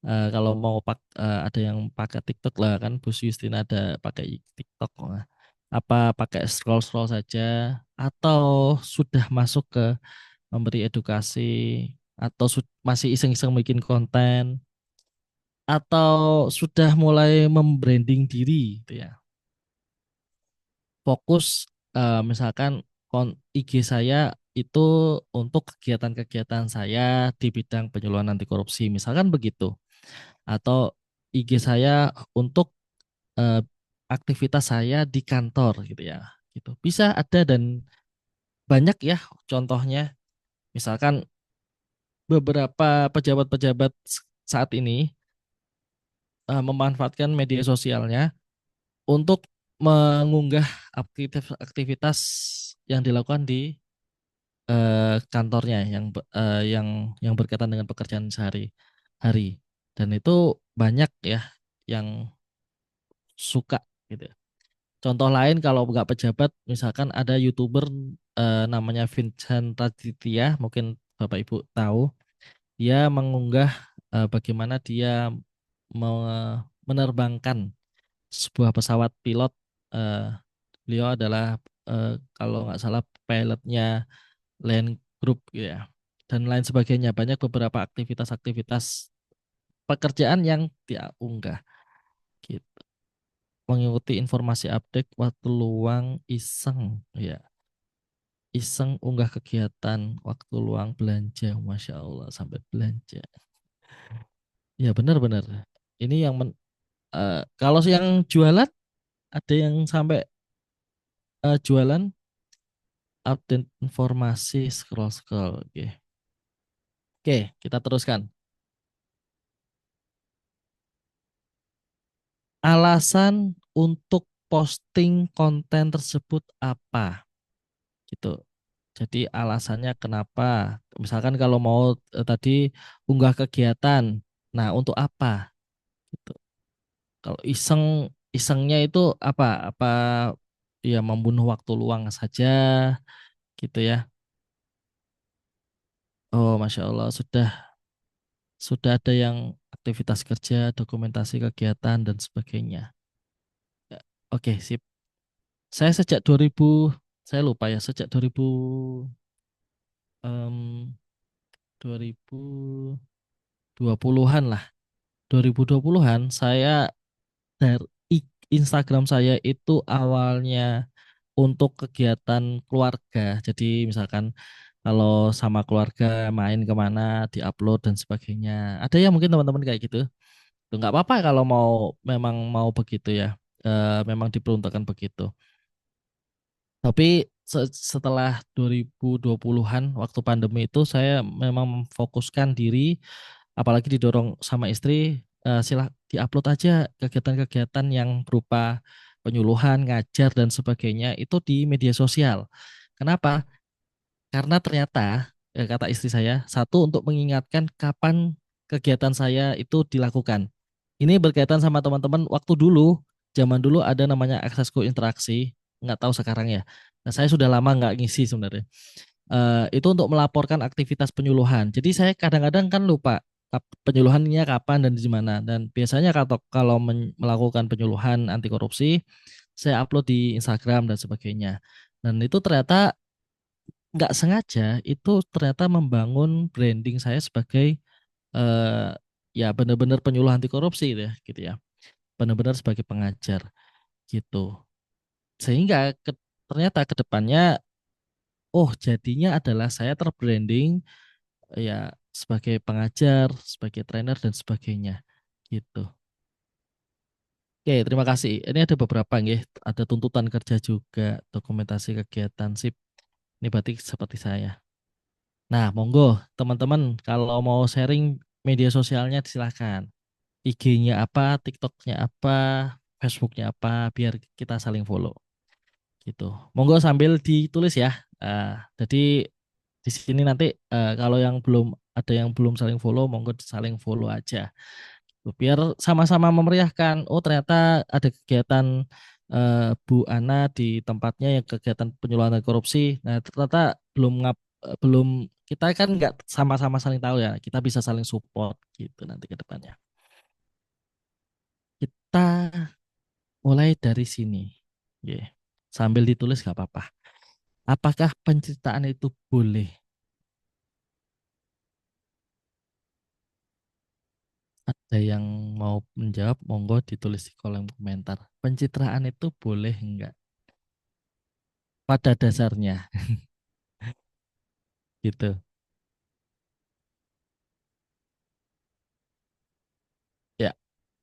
Kalau mau ada yang pakai TikTok lah kan, Bu Justina ada pakai TikTok. Nah, apa pakai scroll-scroll saja atau sudah masuk ke memberi edukasi atau masih iseng-iseng bikin konten atau sudah mulai membranding diri gitu ya. Fokus misalkan IG saya itu untuk kegiatan-kegiatan saya di bidang penyuluhan anti korupsi misalkan begitu, atau IG saya untuk eh, aktivitas saya di kantor gitu ya, gitu bisa ada dan banyak ya contohnya. Misalkan beberapa pejabat-pejabat saat ini memanfaatkan media sosialnya untuk mengunggah aktivitas yang dilakukan di kantornya yang berkaitan dengan pekerjaan sehari-hari, dan itu banyak ya yang suka gitu. Contoh lain kalau nggak pejabat, misalkan ada YouTuber namanya Vincent Raditya, mungkin Bapak Ibu tahu, dia mengunggah bagaimana dia menerbangkan sebuah pesawat pilot. eh, Beliau adalah kalau nggak salah pilotnya Land Group gitu ya, dan lain sebagainya. Banyak beberapa aktivitas-aktivitas pekerjaan yang dia unggah gitu. Mengikuti informasi update waktu luang iseng ya. Iseng unggah kegiatan waktu luang belanja. Masya Allah sampai belanja. Ya benar-benar. Ini yang kalau yang jualan ada yang sampai jualan update informasi scroll-scroll. Oke. Oke, kita teruskan. Alasan untuk posting konten tersebut apa? Gitu. Jadi alasannya kenapa? Misalkan kalau mau tadi unggah kegiatan, nah untuk apa? Gitu. Kalau isengnya itu apa? Apa ya membunuh waktu luang saja gitu ya? Oh, Masya Allah, sudah ada yang aktivitas kerja, dokumentasi kegiatan dan sebagainya. Ya, oke, sip. Saya sejak 2000, saya lupa ya, sejak 2020-an lah. 2020-an saya dari Instagram saya itu awalnya untuk kegiatan keluarga. Jadi misalkan kalau sama keluarga main kemana, diupload dan sebagainya. Ada yang mungkin teman-teman kayak gitu. Tuh, nggak apa-apa kalau memang mau begitu ya. Memang diperuntukkan begitu. Tapi setelah 2020-an waktu pandemi itu saya memang memfokuskan diri, apalagi didorong sama istri, diupload aja kegiatan-kegiatan yang berupa penyuluhan, ngajar dan sebagainya itu di media sosial. Kenapa? Karena ternyata kata istri saya, satu untuk mengingatkan kapan kegiatan saya itu dilakukan. Ini berkaitan sama teman-teman waktu dulu, zaman dulu ada namanya ekskul interaksi, nggak tahu sekarang ya. Nah, saya sudah lama nggak ngisi sebenarnya. Itu untuk melaporkan aktivitas penyuluhan. Jadi saya kadang-kadang kan lupa penyuluhannya kapan dan di mana. Dan biasanya kalau melakukan penyuluhan anti korupsi, saya upload di Instagram dan sebagainya. Dan itu ternyata nggak sengaja itu ternyata membangun branding saya sebagai eh, ya benar-benar penyuluh anti korupsi gitu ya. Benar-benar sebagai pengajar gitu. Sehingga ternyata ke depannya oh jadinya adalah saya terbranding ya sebagai pengajar, sebagai trainer dan sebagainya gitu. Oke, terima kasih. Ini ada beberapa nggih, ada tuntutan kerja juga, dokumentasi kegiatan sip. Ini berarti seperti saya. Nah, monggo teman-teman kalau mau sharing media sosialnya silahkan. IG-nya apa, TikTok-nya apa, Facebook-nya apa, biar kita saling follow gitu. Monggo sambil ditulis ya. Jadi di sini nanti kalau yang belum ada yang belum saling follow, monggo saling follow aja. Biar sama-sama memeriahkan. Oh ternyata ada kegiatan Bu Ana di tempatnya yang kegiatan penyuluhan korupsi. Nah ternyata belum kita kan nggak sama-sama saling tahu ya. Kita bisa saling support gitu nanti ke depannya. Kita mulai dari sini. Yeah. Sambil ditulis nggak apa-apa. Apakah penceritaan itu boleh? Ada yang mau menjawab, monggo ditulis di kolom komentar. Pencitraan itu boleh enggak? Pada dasarnya, gitu. Ya,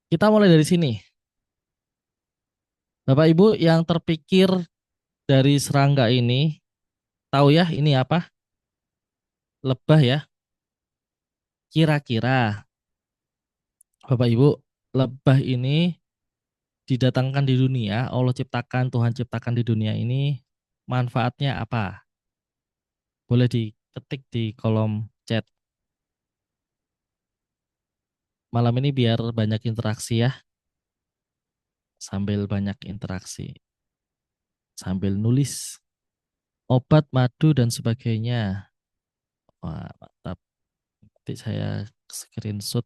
kita mulai dari sini. Bapak Ibu yang terpikir dari serangga ini, tahu ya ini apa? Lebah ya. Kira-kira, Bapak Ibu, lebah ini didatangkan di dunia, Allah ciptakan, Tuhan ciptakan di dunia ini, manfaatnya apa? Boleh diketik di kolom chat. Malam ini biar banyak interaksi ya, sambil banyak interaksi, sambil nulis obat, madu dan sebagainya. Wah, mantap. Nanti saya screenshot,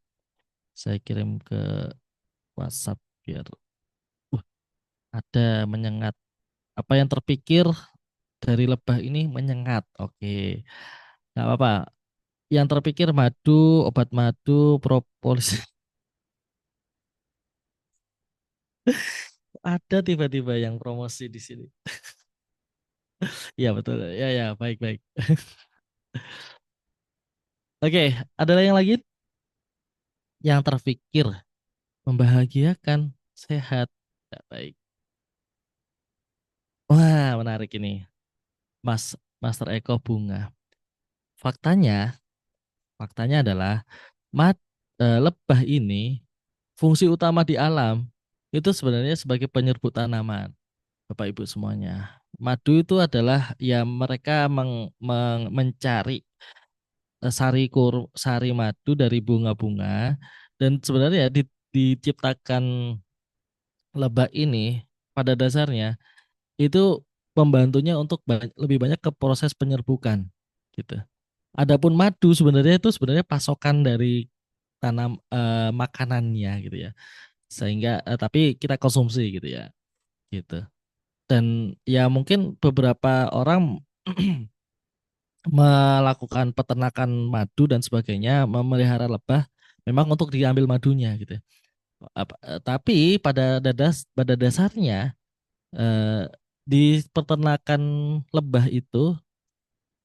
saya kirim ke WhatsApp biar ada menyengat. Apa yang terpikir dari lebah ini menyengat. Oke, nggak apa-apa. Yang terpikir madu, obat madu, propolis. Ada tiba-tiba yang promosi di sini. Iya betul. Ya ya, baik-baik. Oke, ada yang lagi? Yang terpikir membahagiakan, sehat. Ya, baik. Wah, menarik ini. Master Eko Bunga. Faktanya, faktanya adalah lebah ini fungsi utama di alam itu sebenarnya sebagai penyerbuk tanaman. Bapak Ibu semuanya. Madu itu adalah ya mereka mencari sari madu dari bunga-bunga dan sebenarnya diciptakan lebah ini pada dasarnya itu pembantunya untuk lebih banyak ke proses penyerbukan gitu. Adapun madu sebenarnya itu sebenarnya pasokan dari tanam makanannya gitu ya. Sehingga tapi kita konsumsi gitu ya. Gitu. Dan ya mungkin beberapa orang melakukan peternakan madu dan sebagainya, memelihara lebah memang untuk diambil madunya gitu. Tapi pada dasarnya di peternakan lebah itu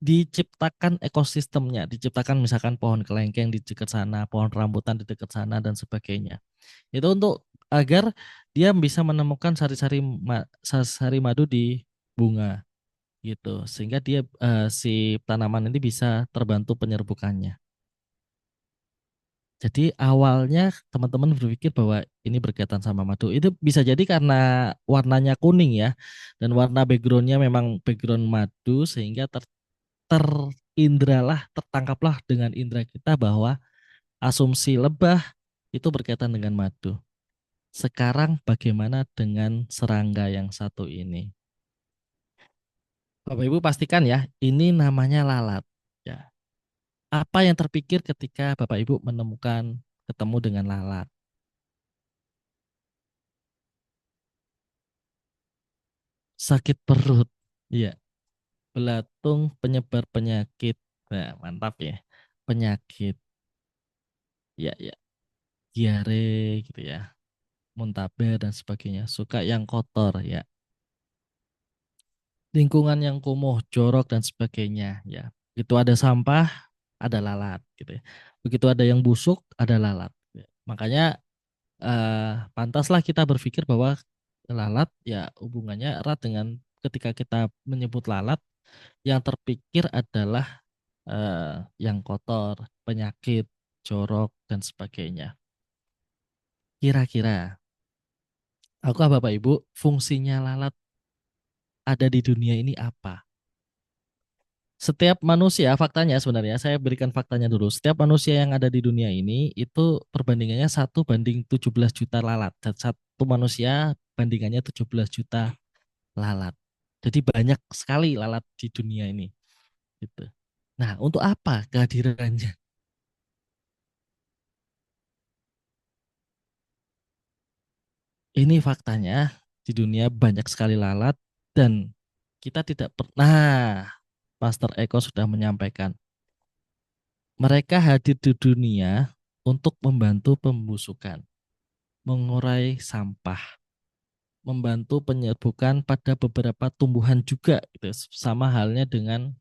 diciptakan ekosistemnya, diciptakan misalkan pohon kelengkeng di dekat sana, pohon rambutan di dekat sana dan sebagainya. Itu untuk agar dia bisa menemukan sari madu di bunga gitu, sehingga dia si tanaman ini bisa terbantu penyerbukannya. Jadi awalnya teman-teman berpikir bahwa ini berkaitan sama madu. Itu bisa jadi karena warnanya kuning ya, dan warna backgroundnya memang background madu sehingga terindralah, tertangkaplah dengan indera kita bahwa asumsi lebah itu berkaitan dengan madu. Sekarang bagaimana dengan serangga yang satu ini? Bapak Ibu pastikan ya, ini namanya lalat. Ya. Apa yang terpikir ketika Bapak Ibu ketemu dengan lalat? Sakit perut. Iya. Belatung penyebar penyakit. Nah, mantap ya. Penyakit. Ya, ya. Diare gitu ya. Muntaber dan sebagainya. Suka yang kotor ya. Lingkungan yang kumuh, jorok dan sebagainya ya. Begitu ada sampah, ada lalat gitu ya. Begitu ada yang busuk, ada lalat. Ya. Makanya pantaslah kita berpikir bahwa lalat ya hubungannya erat dengan ketika kita menyebut lalat, yang terpikir adalah yang kotor, penyakit, jorok dan sebagainya. Kira-kira, Bapak Ibu, fungsinya lalat ada di dunia ini apa? Setiap manusia, faktanya sebenarnya, saya berikan faktanya dulu. Setiap manusia yang ada di dunia ini, itu perbandingannya 1:17 juta lalat. Dan satu manusia bandingannya 17 juta lalat. Jadi banyak sekali lalat di dunia ini. Gitu. Nah, untuk apa kehadirannya? Ini faktanya, di dunia banyak sekali lalat dan kita tidak pernah, Pastor Eko sudah menyampaikan, mereka hadir di dunia untuk membantu pembusukan, mengurai sampah, membantu penyerbukan pada beberapa tumbuhan juga, gitu. Sama halnya dengan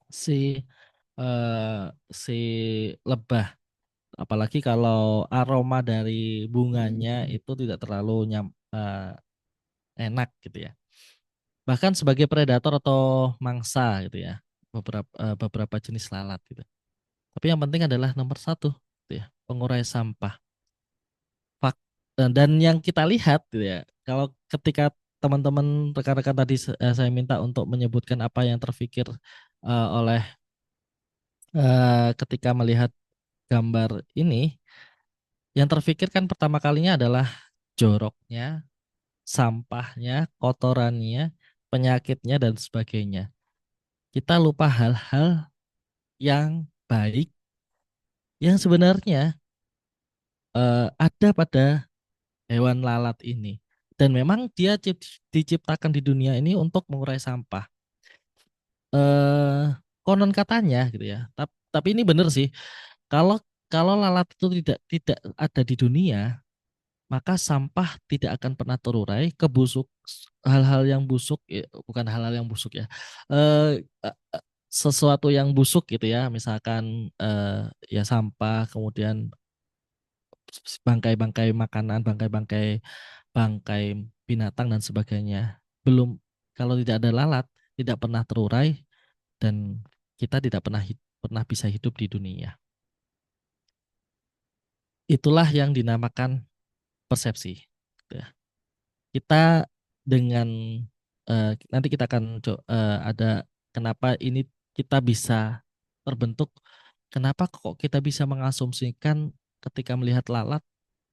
si si lebah. Apalagi kalau aroma dari bunganya itu tidak terlalu enak gitu ya. Bahkan sebagai predator atau mangsa gitu ya, beberapa jenis lalat gitu. Tapi yang penting adalah nomor satu, gitu ya, pengurai sampah. Dan yang kita lihat gitu ya, kalau ketika teman-teman rekan-rekan tadi saya minta untuk menyebutkan apa yang terfikir oleh ketika melihat gambar ini, yang terfikir kan pertama kalinya adalah joroknya, sampahnya, kotorannya, penyakitnya dan sebagainya. Kita lupa hal-hal yang baik yang sebenarnya ada pada hewan lalat ini. Dan memang dia diciptakan di dunia ini untuk mengurai sampah. Konon katanya gitu ya. Tapi ini benar sih. Kalau kalau lalat itu tidak ada di dunia, maka sampah tidak akan pernah terurai, hal-hal yang busuk, bukan hal-hal yang busuk ya. Eh, eh, Sesuatu yang busuk gitu ya, misalkan ya sampah, kemudian bangkai-bangkai makanan, bangkai binatang dan sebagainya. Belum, kalau tidak ada lalat, tidak pernah terurai dan kita tidak pernah bisa hidup di dunia. Itulah yang dinamakan persepsi. Ya. Kita dengan nanti kita akan ada kenapa ini kita bisa terbentuk, kenapa kok kita bisa mengasumsikan ketika melihat lalat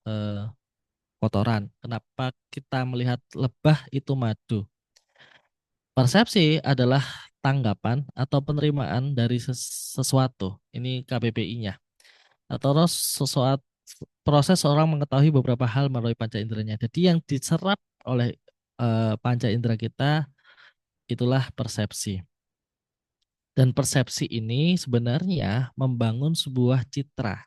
eh, kotoran. Kenapa kita melihat lebah itu madu? Persepsi adalah tanggapan atau penerimaan dari sesuatu. Ini KBBI-nya. Atau sesuatu proses orang mengetahui beberapa hal melalui panca inderanya. Jadi yang diserap oleh panca indera kita itulah persepsi. Dan persepsi ini sebenarnya membangun sebuah citra.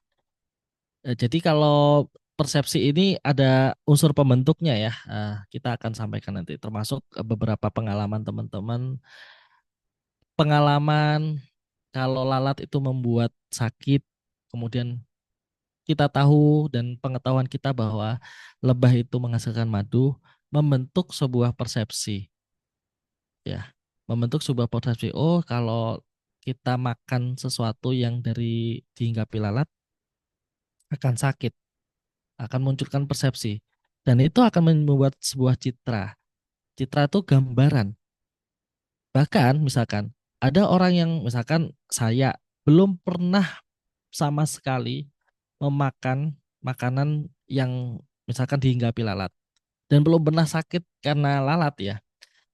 Jadi kalau persepsi ini ada unsur pembentuknya ya, kita akan sampaikan nanti, termasuk beberapa pengalaman teman-teman, pengalaman kalau lalat itu membuat sakit, kemudian kita tahu dan pengetahuan kita bahwa lebah itu menghasilkan madu, membentuk sebuah persepsi, ya, membentuk sebuah persepsi. Oh, kalau kita makan sesuatu yang dihinggapi lalat akan sakit, akan munculkan persepsi. Dan itu akan membuat sebuah citra. Citra itu gambaran. Bahkan misalkan ada orang yang misalkan saya belum pernah sama sekali memakan makanan yang misalkan dihinggapi lalat dan belum pernah sakit karena lalat ya.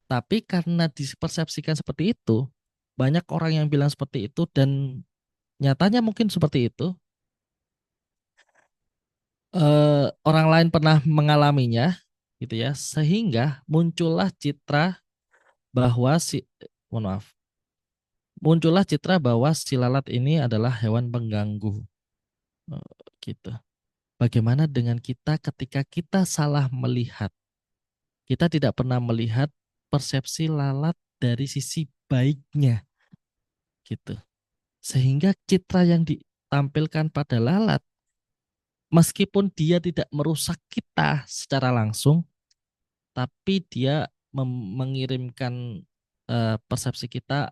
Tapi karena dipersepsikan seperti itu, banyak orang yang bilang seperti itu dan nyatanya mungkin seperti itu. Orang lain pernah mengalaminya gitu ya, sehingga muncullah citra bahwa mohon maaf, muncullah citra bahwa si lalat ini adalah hewan pengganggu. Gitu. Bagaimana dengan kita ketika kita salah melihat? Kita tidak pernah melihat persepsi lalat dari sisi baiknya gitu. Sehingga citra yang ditampilkan pada lalat meskipun dia tidak merusak kita secara langsung, tapi dia mengirimkan persepsi kita,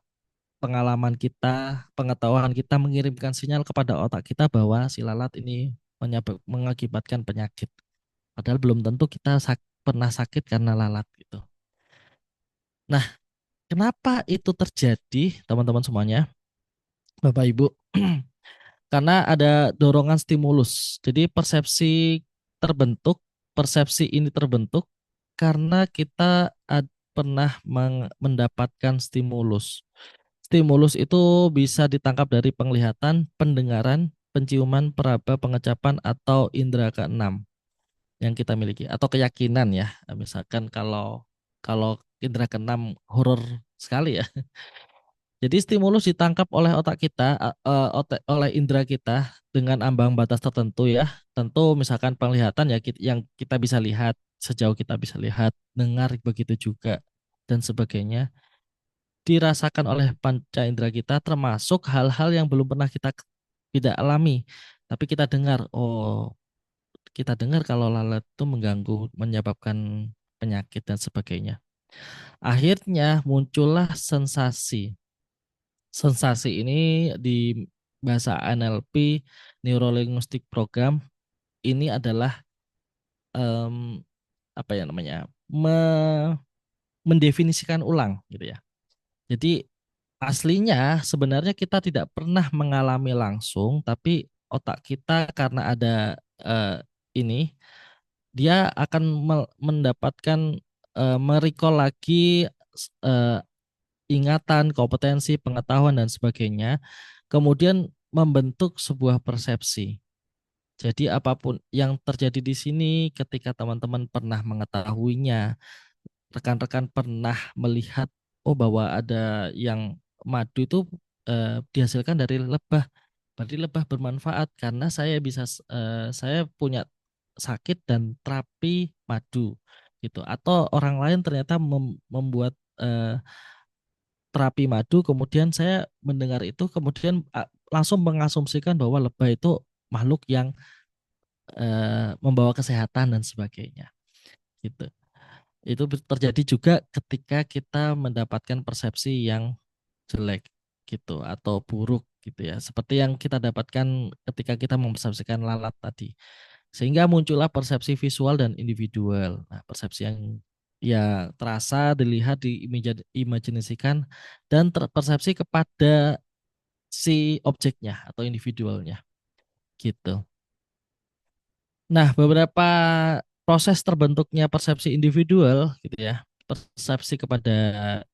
pengalaman kita, pengetahuan kita mengirimkan sinyal kepada otak kita bahwa si lalat ini mengakibatkan penyakit. Padahal belum tentu kita pernah sakit karena lalat gitu. Nah, kenapa itu terjadi, teman-teman semuanya, Bapak Ibu? Karena ada dorongan stimulus. Jadi persepsi ini terbentuk karena kita pernah mendapatkan stimulus. Stimulus itu bisa ditangkap dari penglihatan, pendengaran, penciuman, peraba, pengecapan, atau indera keenam yang kita miliki. Atau keyakinan ya. Misalkan kalau kalau indera keenam horor sekali ya. Jadi stimulus ditangkap oleh otak kita, oleh indera kita dengan ambang batas tertentu ya. Tentu misalkan penglihatan ya yang kita bisa lihat, sejauh kita bisa lihat, dengar begitu juga dan sebagainya. Dirasakan oleh panca indera kita termasuk hal-hal yang belum pernah kita tidak alami. Tapi kita dengar kalau lalat itu mengganggu, menyebabkan penyakit dan sebagainya. Akhirnya muncullah sensasi. Sensasi ini di bahasa NLP, Neuro Linguistic Program, ini adalah apa ya namanya, mendefinisikan ulang gitu ya. Jadi aslinya sebenarnya kita tidak pernah mengalami langsung, tapi otak kita karena ada ini, dia akan mendapatkan merecall lagi eh, ingatan, kompetensi, pengetahuan dan sebagainya, kemudian membentuk sebuah persepsi. Jadi apapun yang terjadi di sini ketika teman-teman pernah mengetahuinya, rekan-rekan pernah melihat bahwa ada yang madu itu dihasilkan dari lebah. Berarti lebah bermanfaat karena saya punya sakit dan terapi madu gitu. Atau orang lain ternyata membuat terapi madu, kemudian saya mendengar itu, kemudian langsung mengasumsikan bahwa lebah itu makhluk yang membawa kesehatan dan sebagainya. Gitu. Itu terjadi juga ketika kita mendapatkan persepsi yang jelek gitu atau buruk gitu ya. Seperti yang kita dapatkan ketika kita mempersepsikan lalat tadi. Sehingga muncullah persepsi visual dan individual. Nah, persepsi yang ya terasa, dilihat, diimajinasikan dan terpersepsi kepada si objeknya atau individualnya gitu. Nah, beberapa proses terbentuknya persepsi individual gitu ya, persepsi kepada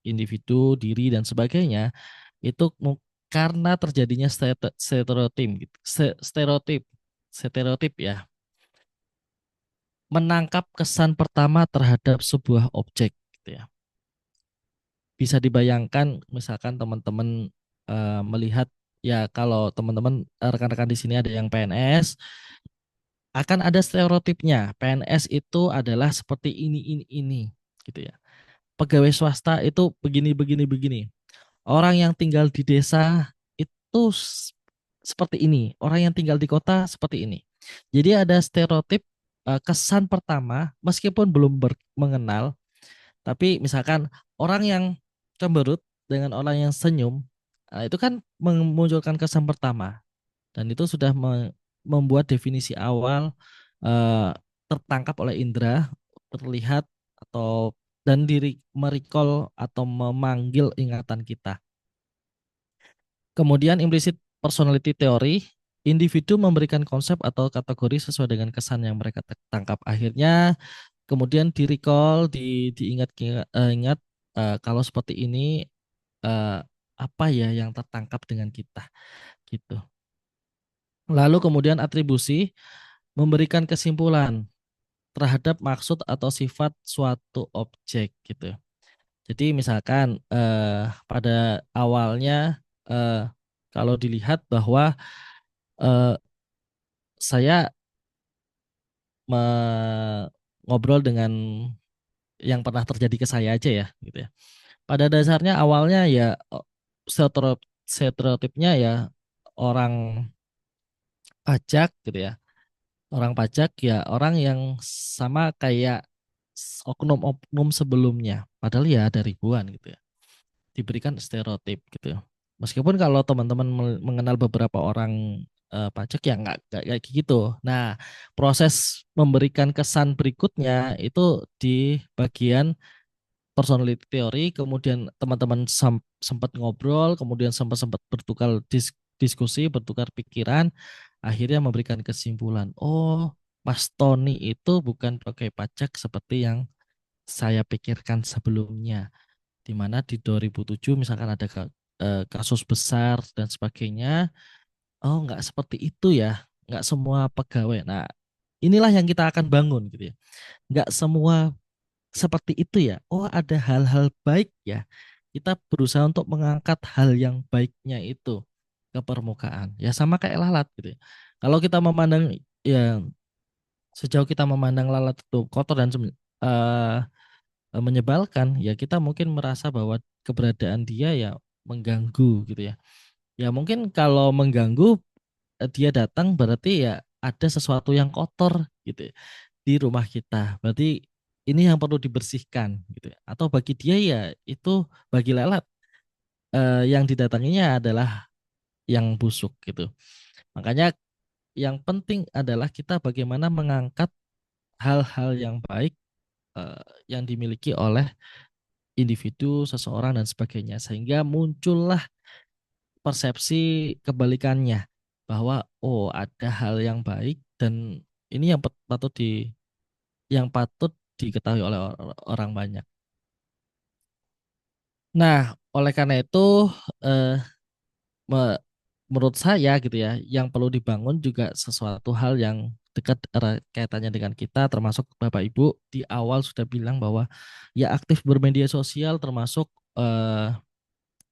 individu, diri dan sebagainya itu karena terjadinya stereotip gitu. Stereotip ya. Menangkap kesan pertama terhadap sebuah objek gitu ya. Bisa dibayangkan misalkan teman-teman melihat ya kalau teman-teman rekan-rekan di sini ada yang PNS, akan ada stereotipnya. PNS itu adalah seperti ini gitu ya. Pegawai swasta itu begini. Orang yang tinggal di desa itu seperti ini. Orang yang tinggal di kota seperti ini. Jadi ada stereotip kesan pertama meskipun belum mengenal, tapi misalkan orang yang cemberut dengan orang yang senyum, itu kan memunculkan kesan pertama dan itu sudah membuat definisi awal eh, tertangkap oleh indera, terlihat atau dan diri merecall atau memanggil ingatan kita. Kemudian implicit personality theory individu memberikan konsep atau kategori sesuai dengan kesan yang mereka tangkap. Akhirnya kemudian di-recall, ingat kalau seperti ini eh, apa ya yang tertangkap dengan kita gitu. Lalu kemudian atribusi memberikan kesimpulan terhadap maksud atau sifat suatu objek gitu. Jadi misalkan pada awalnya kalau dilihat bahwa eh, saya ngobrol dengan yang pernah terjadi ke saya aja ya gitu ya. Pada dasarnya awalnya ya stereotipnya ya orang pajak gitu ya. Orang pajak ya orang yang sama kayak oknum-oknum sebelumnya. Padahal ya ada ribuan gitu ya. Diberikan stereotip gitu. Meskipun kalau teman-teman mengenal beberapa orang pajak ya nggak kayak gitu. Nah, proses memberikan kesan berikutnya itu di bagian personality theory, kemudian teman-teman sempat ngobrol, kemudian sempat bertukar diskusi, bertukar pikiran, akhirnya memberikan kesimpulan. Oh, Mas Tony itu bukan pakai pajak seperti yang saya pikirkan sebelumnya, di mana di 2007 misalkan ada kasus besar dan sebagainya. Oh, nggak seperti itu ya, nggak semua pegawai. Nah, inilah yang kita akan bangun gitu ya. Nggak semua seperti itu ya. Oh, ada hal-hal baik ya. Kita berusaha untuk mengangkat hal yang baiknya itu ke permukaan. Ya sama kayak lalat gitu ya. Kalau kita memandang ya sejauh kita memandang lalat itu kotor dan menyebalkan, ya kita mungkin merasa bahwa keberadaan dia ya mengganggu gitu ya. Ya mungkin kalau mengganggu dia datang berarti ya ada sesuatu yang kotor gitu ya di rumah kita. Berarti ini yang perlu dibersihkan gitu ya. Atau bagi dia ya itu bagi lalat yang didatanginya adalah yang busuk gitu. Makanya yang penting adalah kita bagaimana mengangkat hal-hal yang baik yang dimiliki oleh individu, seseorang dan sebagainya sehingga muncullah persepsi kebalikannya bahwa oh ada hal yang baik dan ini yang patut diketahui oleh orang banyak. Nah, oleh karena itu eh, menurut saya gitu ya, yang perlu dibangun juga sesuatu hal yang dekat kaitannya dengan kita, termasuk Bapak Ibu di awal sudah bilang bahwa ya aktif bermedia sosial, termasuk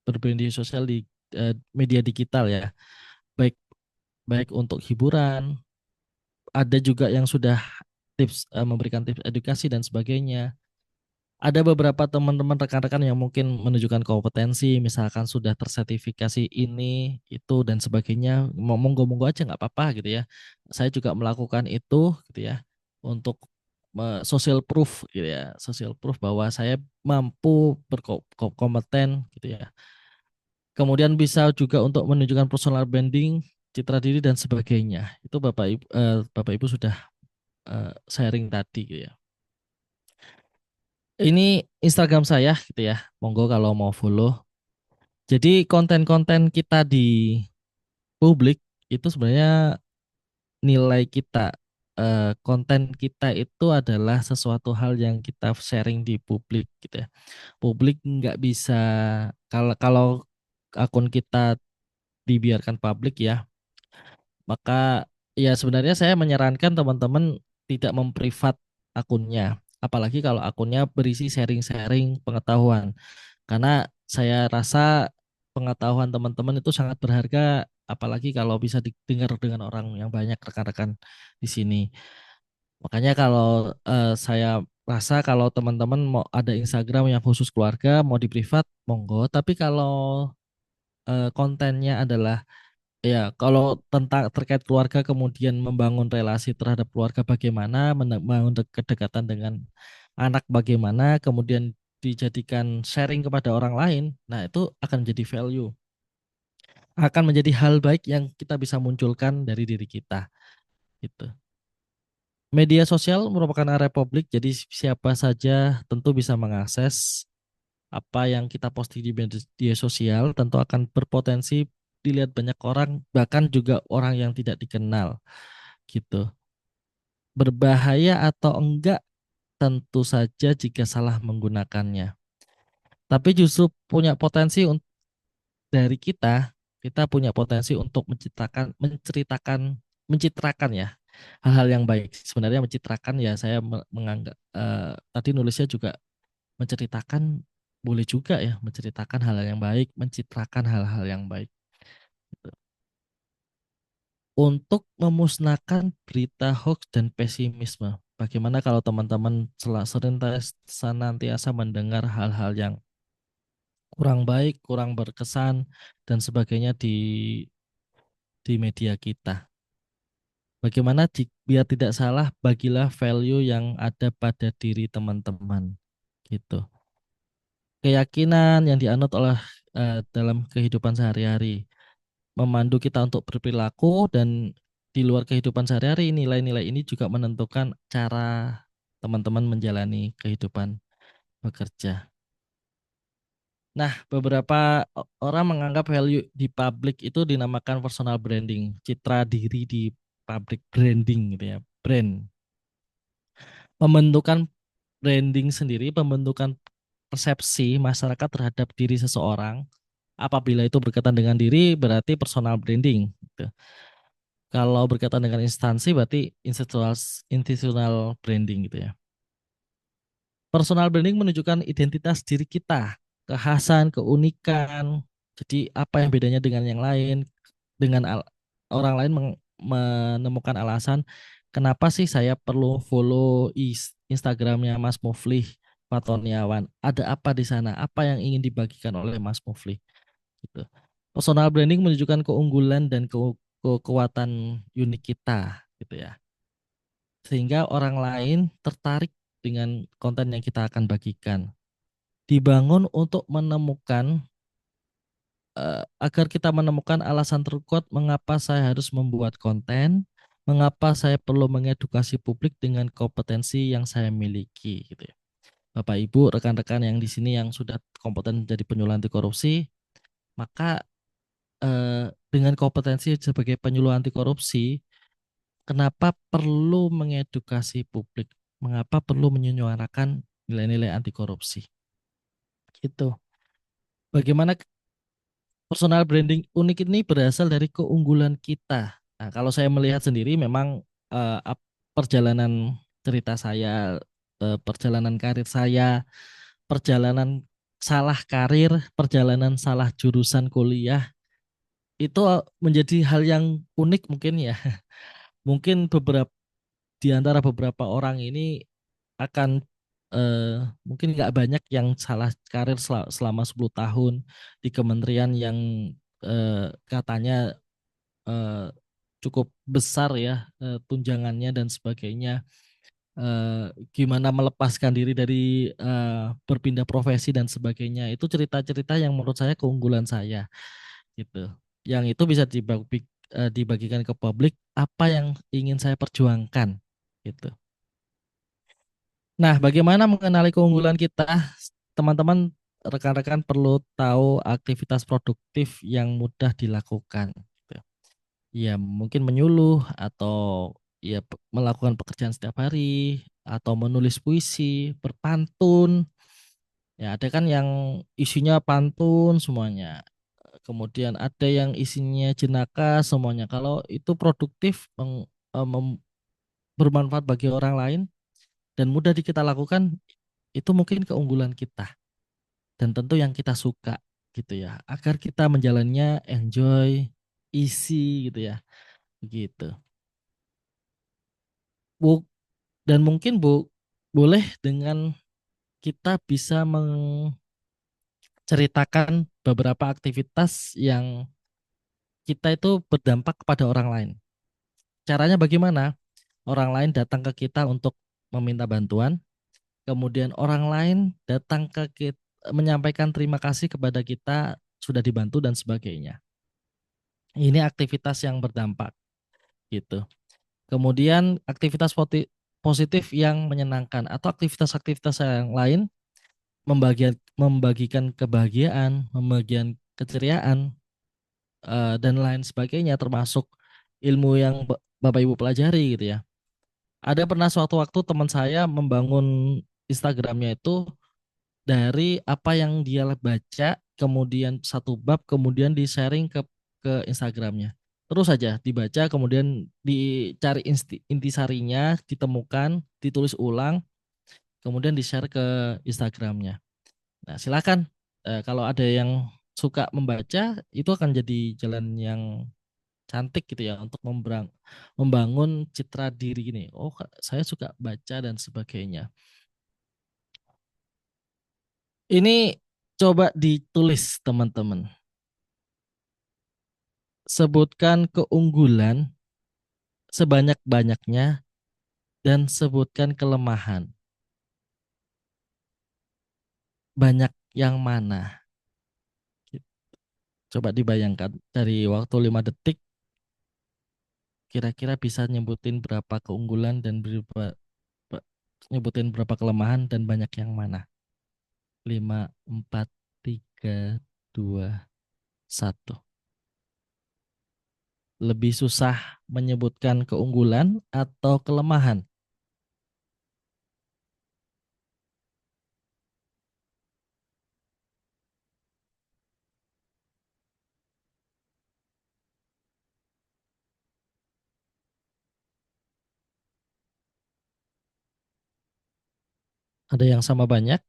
bermedia sosial di media digital ya, baik baik untuk hiburan, ada juga yang sudah memberikan tips edukasi dan sebagainya. Ada beberapa teman-teman rekan-rekan yang mungkin menunjukkan kompetensi, misalkan sudah tersertifikasi ini, itu dan sebagainya. Monggo-monggo aja nggak apa-apa gitu ya. Saya juga melakukan itu gitu ya untuk social proof gitu ya, social proof bahwa saya mampu berkompeten gitu ya. Kemudian bisa juga untuk menunjukkan personal branding, citra diri dan sebagainya. Itu Bapak Ibu sudah sharing tadi gitu ya. Ini Instagram saya gitu ya. Monggo kalau mau follow. Jadi konten-konten kita di publik itu sebenarnya nilai kita, konten kita itu adalah sesuatu hal yang kita sharing di publik gitu ya. Publik nggak bisa kalau kalau akun kita dibiarkan publik ya, maka ya sebenarnya saya menyarankan teman-teman tidak memprivat akunnya. Apalagi kalau akunnya berisi sharing-sharing pengetahuan. Karena saya rasa pengetahuan teman-teman itu sangat berharga, apalagi kalau bisa didengar dengan orang yang banyak rekan-rekan di sini. Makanya kalau saya rasa kalau teman-teman mau ada Instagram yang khusus keluarga, mau di privat, monggo. Tapi kalau kontennya adalah ya kalau tentang terkait keluarga kemudian membangun relasi terhadap keluarga bagaimana, membangun kedekatan dengan anak bagaimana, kemudian dijadikan sharing kepada orang lain, nah itu akan menjadi value, akan menjadi hal baik yang kita bisa munculkan dari diri kita. Gitu. Media sosial merupakan area publik, jadi siapa saja tentu bisa mengakses apa yang kita posting di media sosial, tentu akan berpotensi dilihat banyak orang, bahkan juga orang yang tidak dikenal gitu. Berbahaya atau enggak tentu saja jika salah menggunakannya. Tapi justru punya potensi dari kita punya potensi untuk mencitrakan ya hal-hal yang baik. Sebenarnya mencitrakan ya saya menganggap tadi nulisnya juga menceritakan boleh juga ya, menceritakan hal-hal yang baik, mencitrakan hal-hal yang baik. Gitu. Untuk memusnahkan berita hoax dan pesimisme. Bagaimana kalau teman-teman senantiasa mendengar hal-hal yang kurang baik, kurang berkesan, dan sebagainya di media kita. Bagaimana biar tidak salah, bagilah value yang ada pada diri teman-teman. Gitu. Keyakinan yang dianut oleh dalam kehidupan sehari-hari memandu kita untuk berperilaku, dan di luar kehidupan sehari-hari nilai-nilai ini juga menentukan cara teman-teman menjalani kehidupan bekerja. Nah, beberapa orang menganggap value di publik itu dinamakan personal branding, citra diri di public branding gitu ya, brand. Pembentukan branding sendiri, pembentukan persepsi masyarakat terhadap diri seseorang. Apabila itu berkaitan dengan diri, berarti personal branding. Gitu. Kalau berkaitan dengan instansi, berarti institutional branding gitu ya. Personal branding menunjukkan identitas diri kita, kekhasan, keunikan. Jadi apa yang bedanya dengan yang lain? Dengan orang lain menemukan alasan kenapa sih saya perlu follow Instagramnya Mas Muflih Fatoniawan. Ada apa di sana? Apa yang ingin dibagikan oleh Mas Muflih? Gitu. Personal branding menunjukkan keunggulan dan kekuatan unik kita, gitu ya. Sehingga orang lain tertarik dengan konten yang kita akan bagikan. Dibangun untuk menemukan agar kita menemukan alasan terkuat mengapa saya harus membuat konten, mengapa saya perlu mengedukasi publik dengan kompetensi yang saya miliki, gitu ya. Bapak Ibu, rekan-rekan yang di sini yang sudah kompeten menjadi penyuluh anti korupsi, maka dengan kompetensi sebagai penyuluh anti korupsi, kenapa perlu mengedukasi publik? Mengapa perlu menyuarakan nilai-nilai anti korupsi? Gitu. Bagaimana personal branding unik ini berasal dari keunggulan kita. Nah, kalau saya melihat sendiri memang perjalanan cerita saya, perjalanan karir saya, perjalanan salah karir, perjalanan salah jurusan kuliah, itu menjadi hal yang unik mungkin ya. Mungkin di antara beberapa orang ini akan mungkin nggak banyak yang salah karir selama 10 tahun di kementerian yang katanya eh, cukup besar ya tunjangannya dan sebagainya. Gimana melepaskan diri dari berpindah profesi dan sebagainya. Itu cerita-cerita yang menurut saya keunggulan saya gitu. Yang itu bisa dibagikan ke publik apa yang ingin saya perjuangkan gitu. Nah, bagaimana mengenali keunggulan kita? Teman-teman, rekan-rekan perlu tahu aktivitas produktif yang mudah dilakukan. Gitu. Ya, mungkin menyuluh atau ya melakukan pekerjaan setiap hari atau menulis puisi, berpantun. Ya, ada kan yang isinya pantun semuanya. Kemudian ada yang isinya jenaka semuanya. Kalau itu produktif, bermanfaat bagi orang lain dan mudah kita lakukan, itu mungkin keunggulan kita dan tentu yang kita suka gitu ya, agar kita menjalannya enjoy, easy gitu ya, gitu. Bu, dan mungkin boleh dengan kita bisa menceritakan beberapa aktivitas yang kita itu berdampak kepada orang lain. Caranya bagaimana? Orang lain datang ke kita untuk meminta bantuan, kemudian orang lain datang ke kita menyampaikan terima kasih kepada kita sudah dibantu dan sebagainya. Ini aktivitas yang berdampak gitu. Kemudian aktivitas positif yang menyenangkan atau aktivitas-aktivitas yang lain membagikan kebahagiaan, membagikan keceriaan. dan lain sebagainya, termasuk ilmu yang Bapak Ibu pelajari gitu ya. Ada pernah suatu waktu teman saya membangun Instagramnya itu dari apa yang dia baca, kemudian satu bab, kemudian di-sharing ke Instagramnya. Terus saja dibaca, kemudian dicari intisarinya, ditemukan, ditulis ulang, kemudian di-share ke Instagramnya. Nah, silakan kalau ada yang suka membaca, itu akan jadi jalan yang cantik gitu ya untuk membangun citra diri gini. Oh, saya suka baca dan sebagainya. Ini coba ditulis teman-teman. Sebutkan keunggulan sebanyak-banyaknya dan sebutkan kelemahan. Banyak yang mana? Coba dibayangkan dari waktu 5 detik kira-kira bisa nyebutin berapa keunggulan dan nyebutin berapa kelemahan dan banyak yang mana? 5, 4, 3, 2, 1. Lebih susah menyebutkan keunggulan atau kelemahan? Ada yang sama banyak?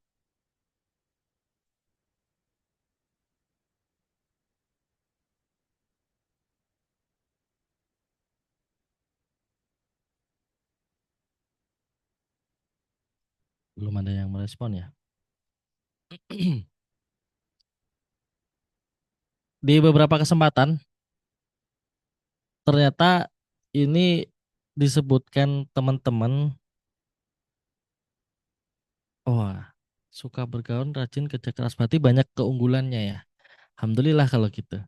Belum ada yang merespon ya. Di beberapa kesempatan ternyata ini disebutkan teman-teman, wah, suka bergaul, rajin, kerja keras, berarti banyak keunggulannya ya. Alhamdulillah kalau gitu.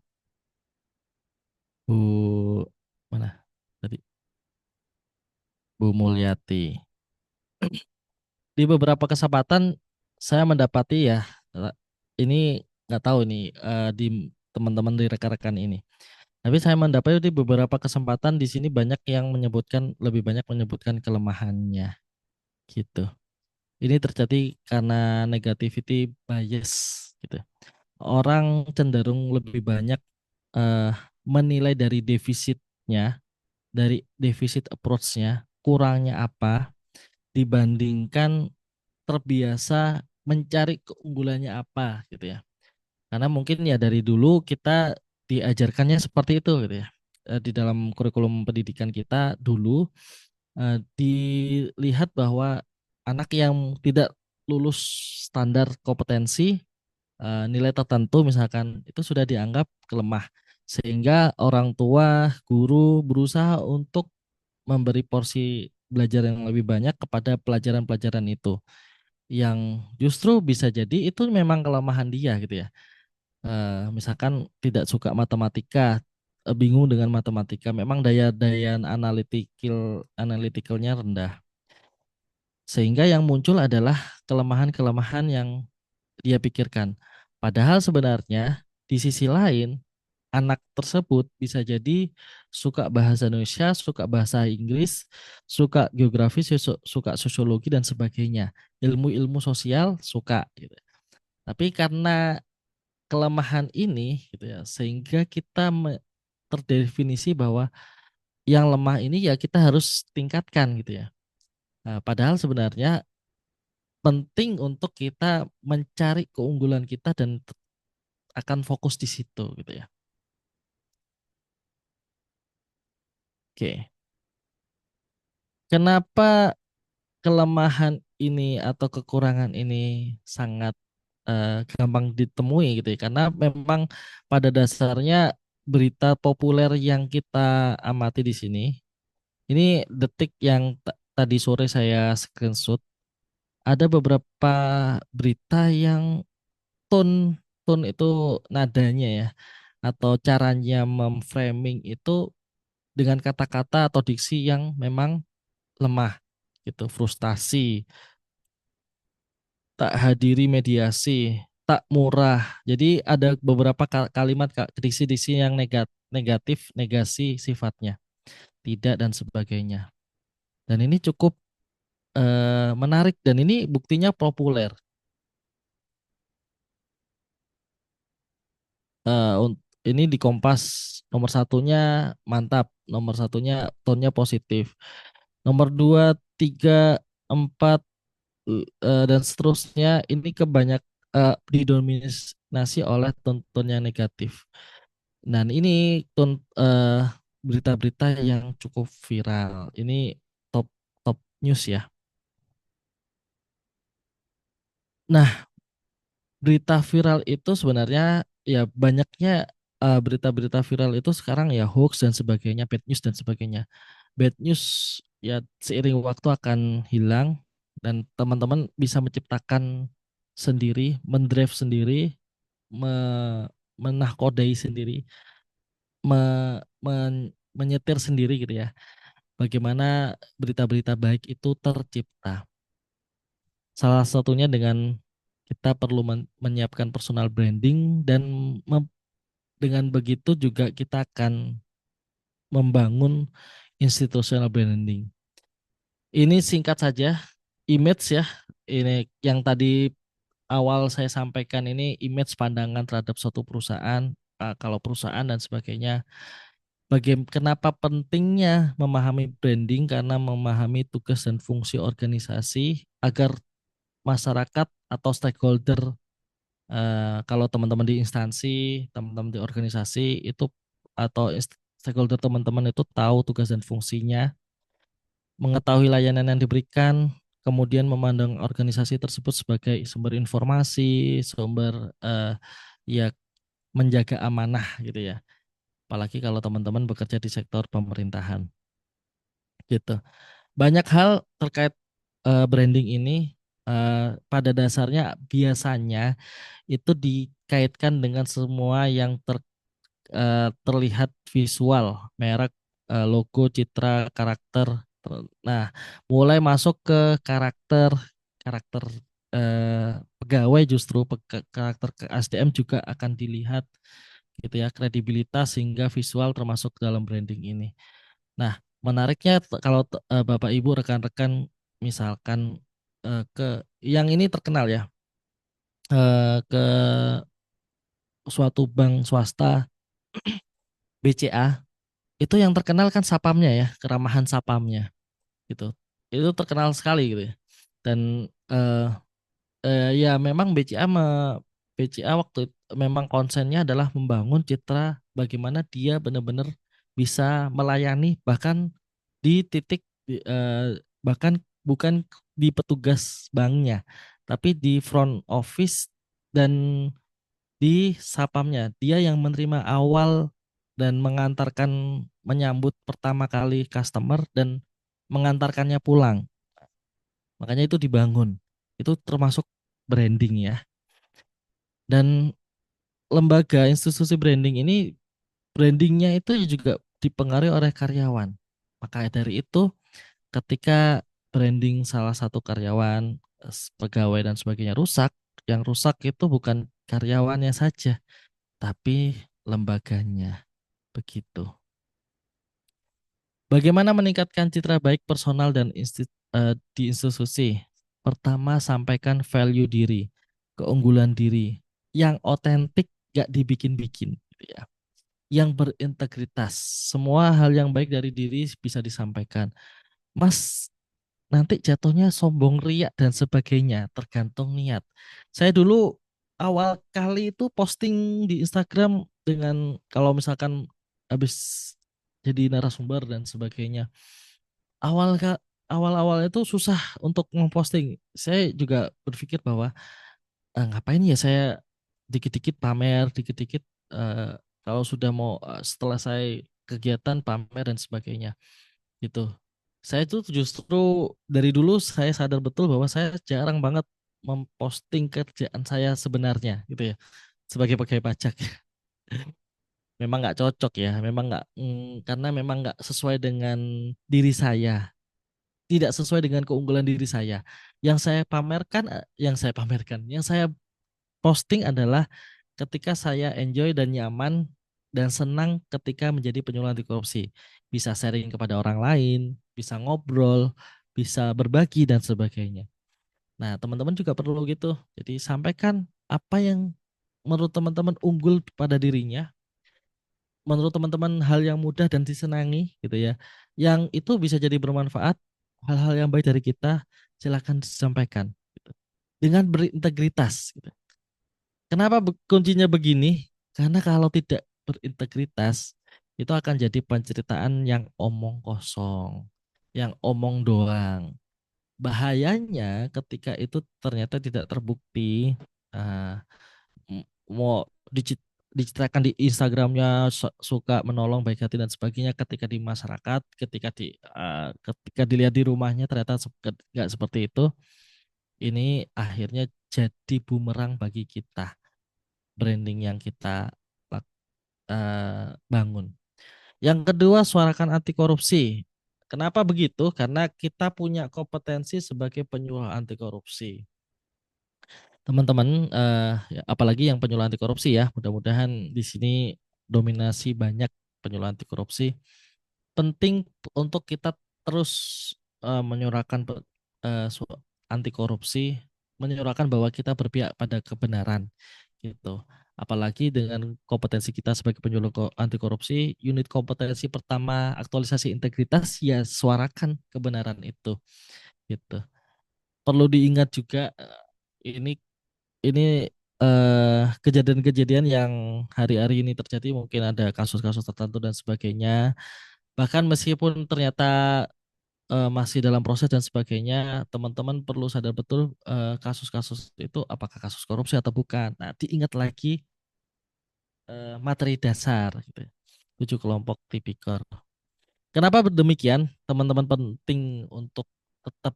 Bu, mana tadi? Bu Mulyati. Di beberapa kesempatan saya mendapati ya, ini nggak tahu nih di teman-teman di rekan-rekan ini. Tapi saya mendapati di beberapa kesempatan di sini banyak yang lebih banyak menyebutkan kelemahannya gitu. Ini terjadi karena negativity bias gitu. Orang cenderung lebih banyak eh, menilai dari defisitnya, dari defisit approach-nya, kurangnya apa dibandingkan terbiasa mencari keunggulannya apa gitu ya. Karena mungkin ya dari dulu kita diajarkannya seperti itu gitu ya. Di dalam kurikulum pendidikan kita dulu dilihat bahwa anak yang tidak lulus standar kompetensi nilai tertentu misalkan itu sudah dianggap kelemah sehingga orang tua, guru berusaha untuk memberi porsi belajar yang lebih banyak kepada pelajaran-pelajaran itu yang justru bisa jadi itu memang kelemahan dia gitu ya. Misalkan tidak suka matematika, bingung dengan matematika, memang daya analitikalnya rendah. Sehingga yang muncul adalah kelemahan-kelemahan yang dia pikirkan. Padahal sebenarnya di sisi lain anak tersebut bisa jadi suka bahasa Indonesia, suka bahasa Inggris, suka geografi, suka sosiologi dan sebagainya. Ilmu-ilmu sosial suka gitu. Tapi karena kelemahan ini gitu ya, sehingga kita terdefinisi bahwa yang lemah ini ya kita harus tingkatkan gitu ya. Nah, padahal sebenarnya penting untuk kita mencari keunggulan kita dan akan fokus di situ gitu ya. Oke. Kenapa kelemahan ini atau kekurangan ini sangat gampang ditemui gitu ya? Karena memang pada dasarnya berita populer yang kita amati di sini, ini detik yang tadi sore saya screenshot, ada beberapa berita yang tone tone itu nadanya ya atau caranya memframing itu dengan kata-kata atau diksi yang memang lemah gitu, frustasi, tak hadiri mediasi, tak murah. Jadi ada beberapa kalimat diksi-diksi yang negatif, negasi sifatnya, tidak dan sebagainya. Dan ini cukup menarik dan ini buktinya populer. Ini di Kompas nomor satunya mantap, nomor satunya tonnya positif, nomor dua, tiga, empat dan seterusnya ini didominasi oleh tonton yang negatif. Dan ini berita-berita yang cukup viral. Ini top top news ya. Nah, berita viral itu sebenarnya ya banyaknya berita-berita viral itu sekarang ya hoax dan sebagainya, bad news dan sebagainya. Bad news ya seiring waktu akan hilang dan teman-teman bisa menciptakan sendiri, mendrive sendiri, menahkodai sendiri, menyetir sendiri gitu ya. Bagaimana berita-berita baik itu tercipta. Salah satunya dengan kita perlu menyiapkan personal branding dan dengan begitu juga kita akan membangun institutional branding. Ini singkat saja, image ya. Ini yang tadi awal saya sampaikan ini image pandangan terhadap suatu perusahaan, kalau perusahaan dan sebagainya. Kenapa pentingnya memahami branding? Karena memahami tugas dan fungsi organisasi agar masyarakat atau stakeholder, kalau teman-teman di instansi, teman-teman di organisasi itu atau stakeholder teman-teman itu tahu tugas dan fungsinya, mengetahui layanan yang diberikan, kemudian memandang organisasi tersebut sebagai sumber informasi, sumber ya menjaga amanah gitu ya. Apalagi kalau teman-teman bekerja di sektor pemerintahan gitu. Banyak hal terkait branding ini pada dasarnya biasanya itu dikaitkan dengan semua yang terlihat visual, merek, logo, citra, karakter. Nah, mulai masuk ke karakter, karakter pegawai justru karakter ke SDM juga akan dilihat gitu ya, kredibilitas hingga visual termasuk dalam branding ini. Nah, menariknya kalau Bapak Ibu rekan-rekan misalkan ke yang ini terkenal ya, ke suatu bank swasta BCA itu yang terkenal kan sapamnya ya, keramahan sapamnya gitu. Itu terkenal sekali gitu ya. Dan ya memang BCA waktu itu memang konsennya adalah membangun citra bagaimana dia benar-benar bisa melayani bahkan di titik bahkan bukan di petugas banknya, tapi di front office dan di sapamnya. Dia yang menerima awal dan menyambut pertama kali customer dan mengantarkannya pulang. Makanya itu dibangun. Itu termasuk branding ya. Dan lembaga institusi branding ini brandingnya itu juga dipengaruhi oleh karyawan. Maka dari itu ketika branding salah satu karyawan, pegawai dan sebagainya rusak, yang rusak itu bukan karyawannya saja, tapi lembaganya. Begitu. Bagaimana meningkatkan citra baik personal dan di institusi? Pertama, sampaikan value diri, keunggulan diri, yang otentik, gak dibikin-bikin, gitu ya. Yang berintegritas, semua hal yang baik dari diri bisa disampaikan. Mas, nanti jatuhnya sombong, riak dan sebagainya, tergantung niat. Saya dulu awal kali itu posting di Instagram dengan kalau misalkan habis jadi narasumber dan sebagainya. Awal awal-awal itu susah untuk memposting. Saya juga berpikir bahwa ngapain ya saya dikit-dikit pamer, dikit-dikit eh, kalau sudah mau setelah saya kegiatan pamer dan sebagainya gitu. Saya itu justru dari dulu saya sadar betul bahwa saya jarang banget memposting kerjaan saya sebenarnya gitu ya sebagai pegawai pajak. Memang nggak cocok ya, memang nggak karena memang nggak sesuai dengan diri saya, tidak sesuai dengan keunggulan diri saya. Yang saya pamerkan, yang saya posting adalah ketika saya enjoy dan nyaman dan senang ketika menjadi penyuluh anti korupsi. Bisa sharing kepada orang lain, bisa ngobrol, bisa berbagi dan sebagainya. Nah, teman-teman juga perlu gitu. Jadi sampaikan apa yang menurut teman-teman unggul pada dirinya, menurut teman-teman hal yang mudah dan disenangi gitu ya. Yang itu bisa jadi bermanfaat, hal-hal yang baik dari kita, silakan disampaikan gitu. Dengan berintegritas gitu. Kenapa kuncinya begini? Karena kalau tidak berintegritas, itu akan jadi penceritaan yang omong kosong, yang omong doang. Bahayanya ketika itu ternyata tidak terbukti, ah, mau dicitrakan di Instagramnya suka menolong baik hati dan sebagainya, ketika di masyarakat, ketika dilihat di rumahnya ternyata nggak seperti itu. Ini akhirnya jadi bumerang bagi kita, branding yang kita bangun. Yang kedua, suarakan anti korupsi. Kenapa begitu? Karena kita punya kompetensi sebagai penyuluh anti korupsi. Teman-teman, apalagi yang penyuluh anti korupsi ya, mudah-mudahan di sini dominasi banyak penyuluh anti korupsi. Penting untuk kita terus menyuarakan anti korupsi, menyuarakan bahwa kita berpihak pada kebenaran gitu. Apalagi dengan kompetensi kita sebagai penyuluh anti korupsi, unit kompetensi pertama aktualisasi integritas ya suarakan kebenaran itu gitu. Perlu diingat juga ini kejadian-kejadian yang hari-hari ini terjadi, mungkin ada kasus-kasus tertentu dan sebagainya. Bahkan meskipun ternyata masih dalam proses dan sebagainya, teman-teman perlu sadar betul kasus-kasus itu apakah kasus korupsi atau bukan. Nah, diingat lagi materi dasar gitu. 7 kelompok tipikor. Kenapa demikian? Teman-teman penting untuk tetap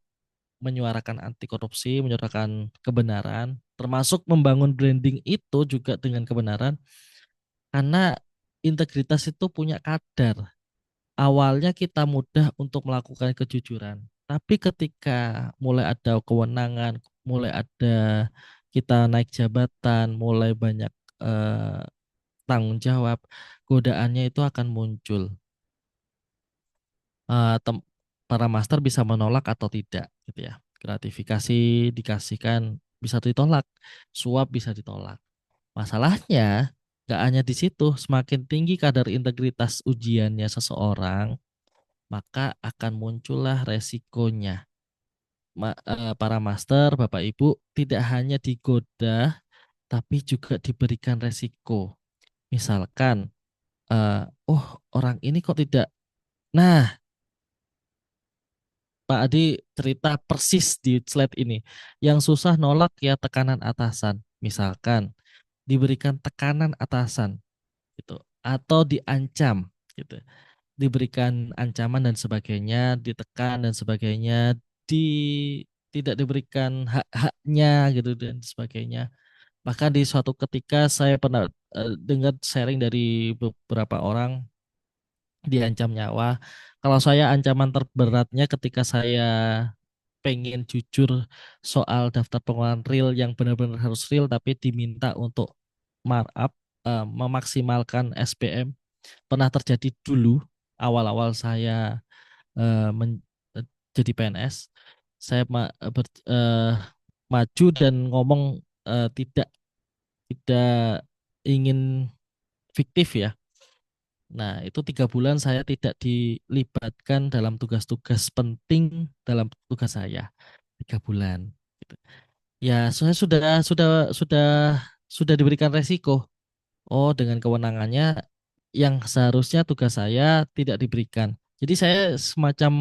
menyuarakan anti korupsi, menyuarakan kebenaran, termasuk membangun branding itu juga dengan kebenaran, karena integritas itu punya kadar. Awalnya kita mudah untuk melakukan kejujuran, tapi ketika mulai ada kewenangan, mulai ada kita naik jabatan, mulai banyak eh, tanggung jawab, godaannya itu akan muncul. Eh, tem- para master bisa menolak atau tidak, gitu ya. Gratifikasi dikasihkan bisa ditolak, suap bisa ditolak. Masalahnya nggak hanya di situ, semakin tinggi kadar integritas ujiannya seseorang, maka akan muncullah resikonya. Para master, Bapak Ibu, tidak hanya digoda, tapi juga diberikan resiko. Misalkan, oh orang ini kok tidak. Nah, Pak Adi cerita persis di slide ini. Yang susah nolak ya tekanan atasan. Misalkan diberikan tekanan atasan gitu, atau diancam gitu. Diberikan ancaman dan sebagainya, ditekan dan sebagainya, di tidak diberikan hak-haknya gitu dan sebagainya. Bahkan di suatu ketika saya pernah dengar sharing dari beberapa orang diancam nyawa. Kalau saya ancaman terberatnya ketika saya pengen jujur soal daftar pengeluaran real yang benar-benar harus real tapi diminta untuk markup, memaksimalkan SPM. Pernah terjadi dulu awal-awal saya eh, men- jadi PNS. Saya maju dan ngomong tidak tidak ingin fiktif ya. Nah, itu 3 bulan saya tidak dilibatkan dalam tugas-tugas penting dalam tugas saya. 3 bulan. Gitu. Ya, saya sudah diberikan resiko. Oh, dengan kewenangannya yang seharusnya tugas saya tidak diberikan. Jadi saya semacam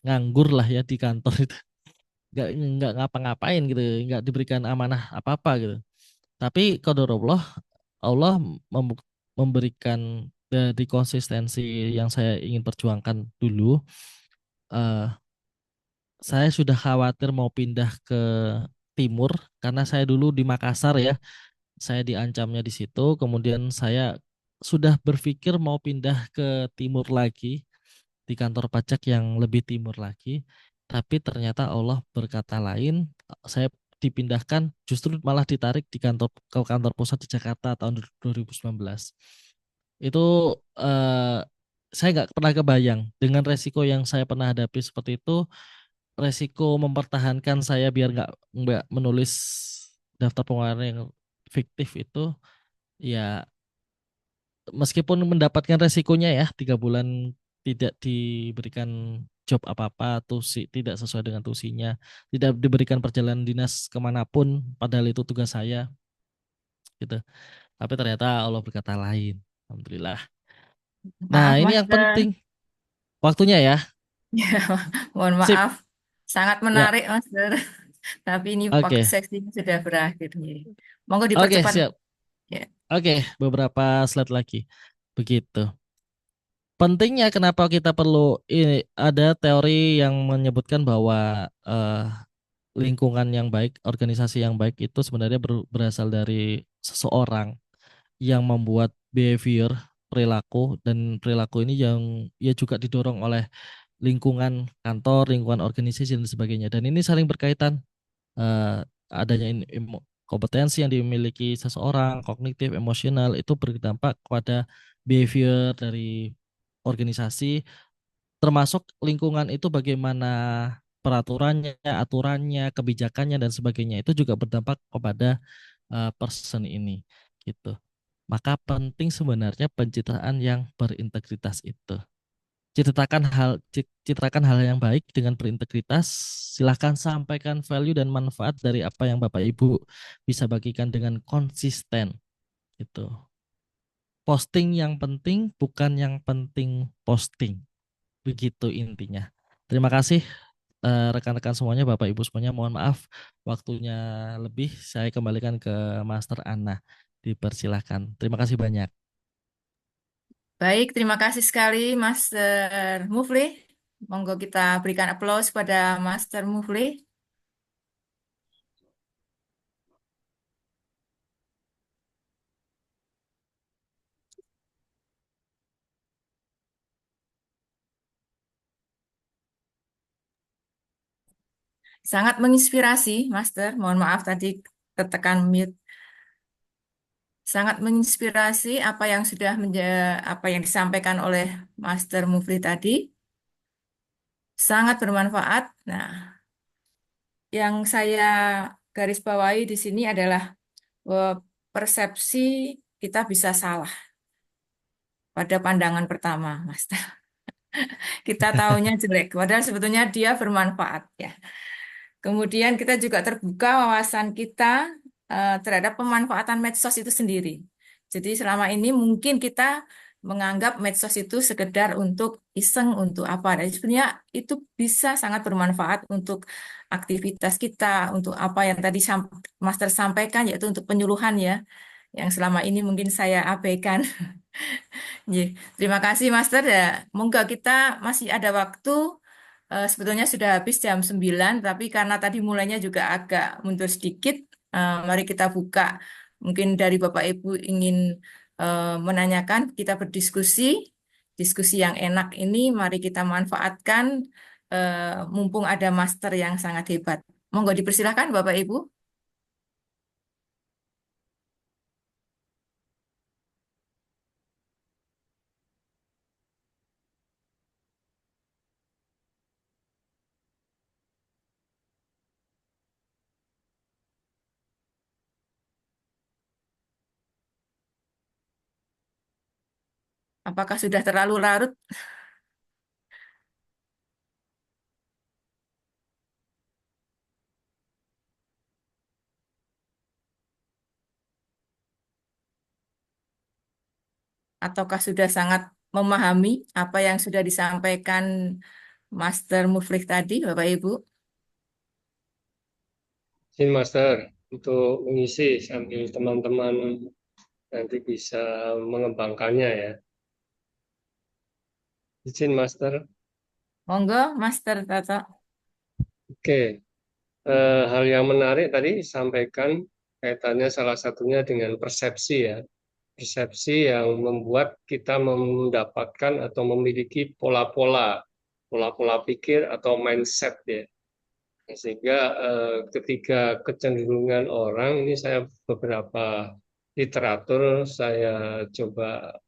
nganggur lah ya di kantor itu. Nggak ngapa-ngapain gitu, nggak diberikan amanah apa-apa gitu. Tapi qadarullah, Allah memberikan dari konsistensi yang saya ingin perjuangkan dulu. eh, saya sudah khawatir mau pindah ke timur karena saya dulu di Makassar ya. Saya diancamnya di situ. Kemudian saya sudah berpikir mau pindah ke timur lagi di kantor pajak yang lebih timur lagi. Tapi ternyata Allah berkata lain. Saya dipindahkan justru malah ditarik ke kantor pusat di Jakarta tahun 2019. Itu saya nggak pernah kebayang dengan resiko yang saya pernah hadapi seperti itu, resiko mempertahankan saya biar nggak menulis daftar pengeluaran yang fiktif itu, ya meskipun mendapatkan resikonya ya 3 bulan tidak diberikan job apa-apa, tusi tidak sesuai dengan tusinya, tidak diberikan perjalanan dinas kemanapun, padahal itu tugas saya gitu. Tapi ternyata Allah berkata lain. Alhamdulillah. Maaf, Nah, ini yang Master. penting waktunya ya. Mohon Sip. maaf. Sangat Ya, menarik, Master. Tapi ini waktu oke. sesinya sudah berakhir nih. Monggo Oke, dipercepat. siap. Ya. Oke, beberapa slide lagi. Begitu. Pentingnya kenapa kita perlu ini ada teori yang menyebutkan bahwa lingkungan yang baik, organisasi yang baik itu sebenarnya berasal dari seseorang yang membuat behavior, perilaku, dan perilaku ini yang ya juga didorong oleh lingkungan kantor, lingkungan organisasi dan sebagainya. Dan ini saling berkaitan. Adanya kompetensi yang dimiliki seseorang, kognitif, emosional itu berdampak kepada behavior dari organisasi, termasuk lingkungan itu bagaimana peraturannya, aturannya, kebijakannya dan sebagainya itu juga berdampak kepada person ini gitu. Maka penting sebenarnya pencitraan yang berintegritas itu. Citrakan hal yang baik dengan berintegritas. Silahkan sampaikan value dan manfaat dari apa yang Bapak Ibu bisa bagikan dengan konsisten gitu. Posting yang penting, bukan yang penting posting. Begitu intinya. Terima kasih rekan-rekan semuanya, Bapak Ibu semuanya. Mohon maaf waktunya lebih. Saya kembalikan ke Master Anna. Dipersilahkan. Terima kasih banyak. Baik, terima kasih sekali Master Mufli. Monggo kita berikan aplaus pada Master Mufli. Sangat menginspirasi, Master. Mohon maaf tadi tertekan mute. Sangat menginspirasi apa yang apa yang disampaikan oleh Master Mufli tadi. Sangat bermanfaat. Nah, yang saya garis bawahi di sini adalah persepsi kita bisa salah pada pandangan pertama, Master. Kita tahunya jelek, padahal sebetulnya dia bermanfaat ya. Kemudian kita juga terbuka wawasan kita terhadap pemanfaatan medsos itu sendiri. Jadi selama ini mungkin kita menganggap medsos itu sekedar untuk iseng, untuk apa. Dan sebenarnya itu bisa sangat bermanfaat untuk aktivitas kita, untuk apa yang tadi Master sampaikan, yaitu untuk penyuluhan ya, yang selama ini mungkin saya abaikan. Iya, terima kasih Master ya. Moga kita masih ada waktu. Sebetulnya sudah habis jam 9, tapi karena tadi mulainya juga agak mundur sedikit, mari kita buka. Mungkin dari Bapak Ibu ingin menanyakan, kita berdiskusi. Diskusi yang enak ini mari kita manfaatkan mumpung ada Master yang sangat hebat. Monggo dipersilahkan Bapak Ibu. Apakah sudah terlalu larut? Ataukah sudah sangat memahami apa yang sudah disampaikan Master Muflik tadi, Bapak Ibu? Izin Master untuk mengisi sambil teman-teman nanti bisa mengembangkannya ya. Izin Master. Monggo, Master Tato. Oke, hal yang menarik tadi disampaikan kaitannya salah satunya dengan persepsi ya. Persepsi yang membuat kita mendapatkan atau memiliki pola-pola pikir atau mindset ya. Sehingga ketika kecenderungan orang, ini saya beberapa literatur saya coba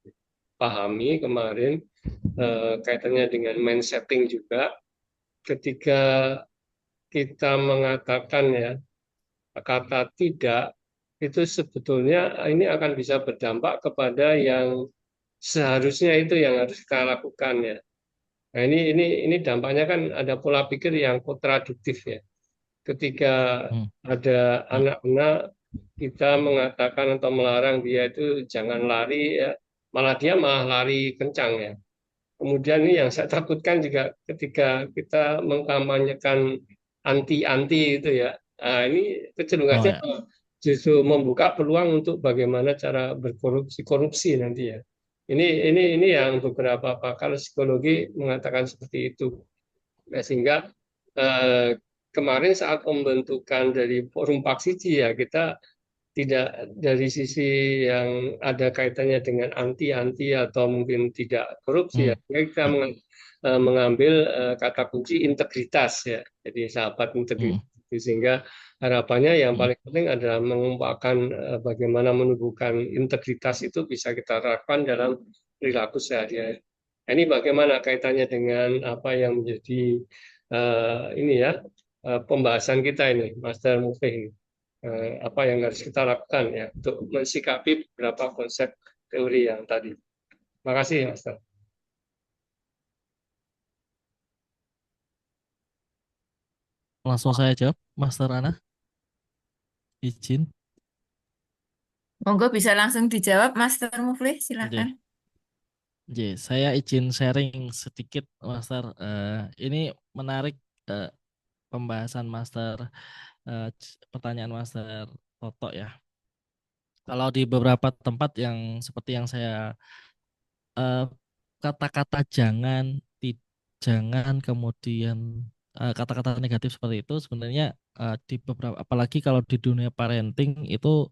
pahami kemarin, kaitannya dengan mind setting juga. Ketika kita mengatakan ya kata tidak, itu sebetulnya ini akan bisa berdampak kepada yang seharusnya itu yang harus kita lakukan ya. Nah, ini dampaknya kan ada pola pikir yang kontradiktif ya. Ketika Hmm. ada Ya. anak-anak, kita mengatakan atau melarang dia itu jangan lari ya, malah lari kencang ya. Kemudian ini yang saya takutkan juga ketika kita mengkampanyekan anti-anti itu ya. Nah, ini Oh kecenderungannya ya. justru membuka peluang untuk bagaimana cara korupsi nanti ya. Ini yang beberapa pakar psikologi mengatakan seperti itu. Nah, sehingga eh, kemarin saat pembentukan dari forum Paksiji ya kita tidak dari sisi yang ada kaitannya dengan anti-anti atau mungkin tidak korupsi ya. Hmm. Kita Ya. mengambil kata kunci integritas ya. Jadi sahabat Hmm. integritas. Sehingga harapannya yang Hmm. paling penting adalah mengumpulkan bagaimana menumbuhkan integritas itu bisa kita terapkan dalam perilaku sehari-hari. Nah, ini bagaimana kaitannya dengan apa yang menjadi ini ya pembahasan kita ini, Master Mufih. Apa yang harus kita lakukan ya untuk mensikapi beberapa konsep teori yang tadi. Terima kasih, Master. Langsung saya jawab, Master Ana, izin. Monggo bisa langsung dijawab, Master Muflih, Oke. silakan. Saya izin sharing sedikit, Master. Ini menarik pembahasan Master, pertanyaan Master Toto ya. Kalau di beberapa tempat yang seperti yang saya eh, kata-kata jangan, jangan kemudian kata-kata negatif seperti itu sebenarnya di beberapa, apalagi kalau di dunia parenting itu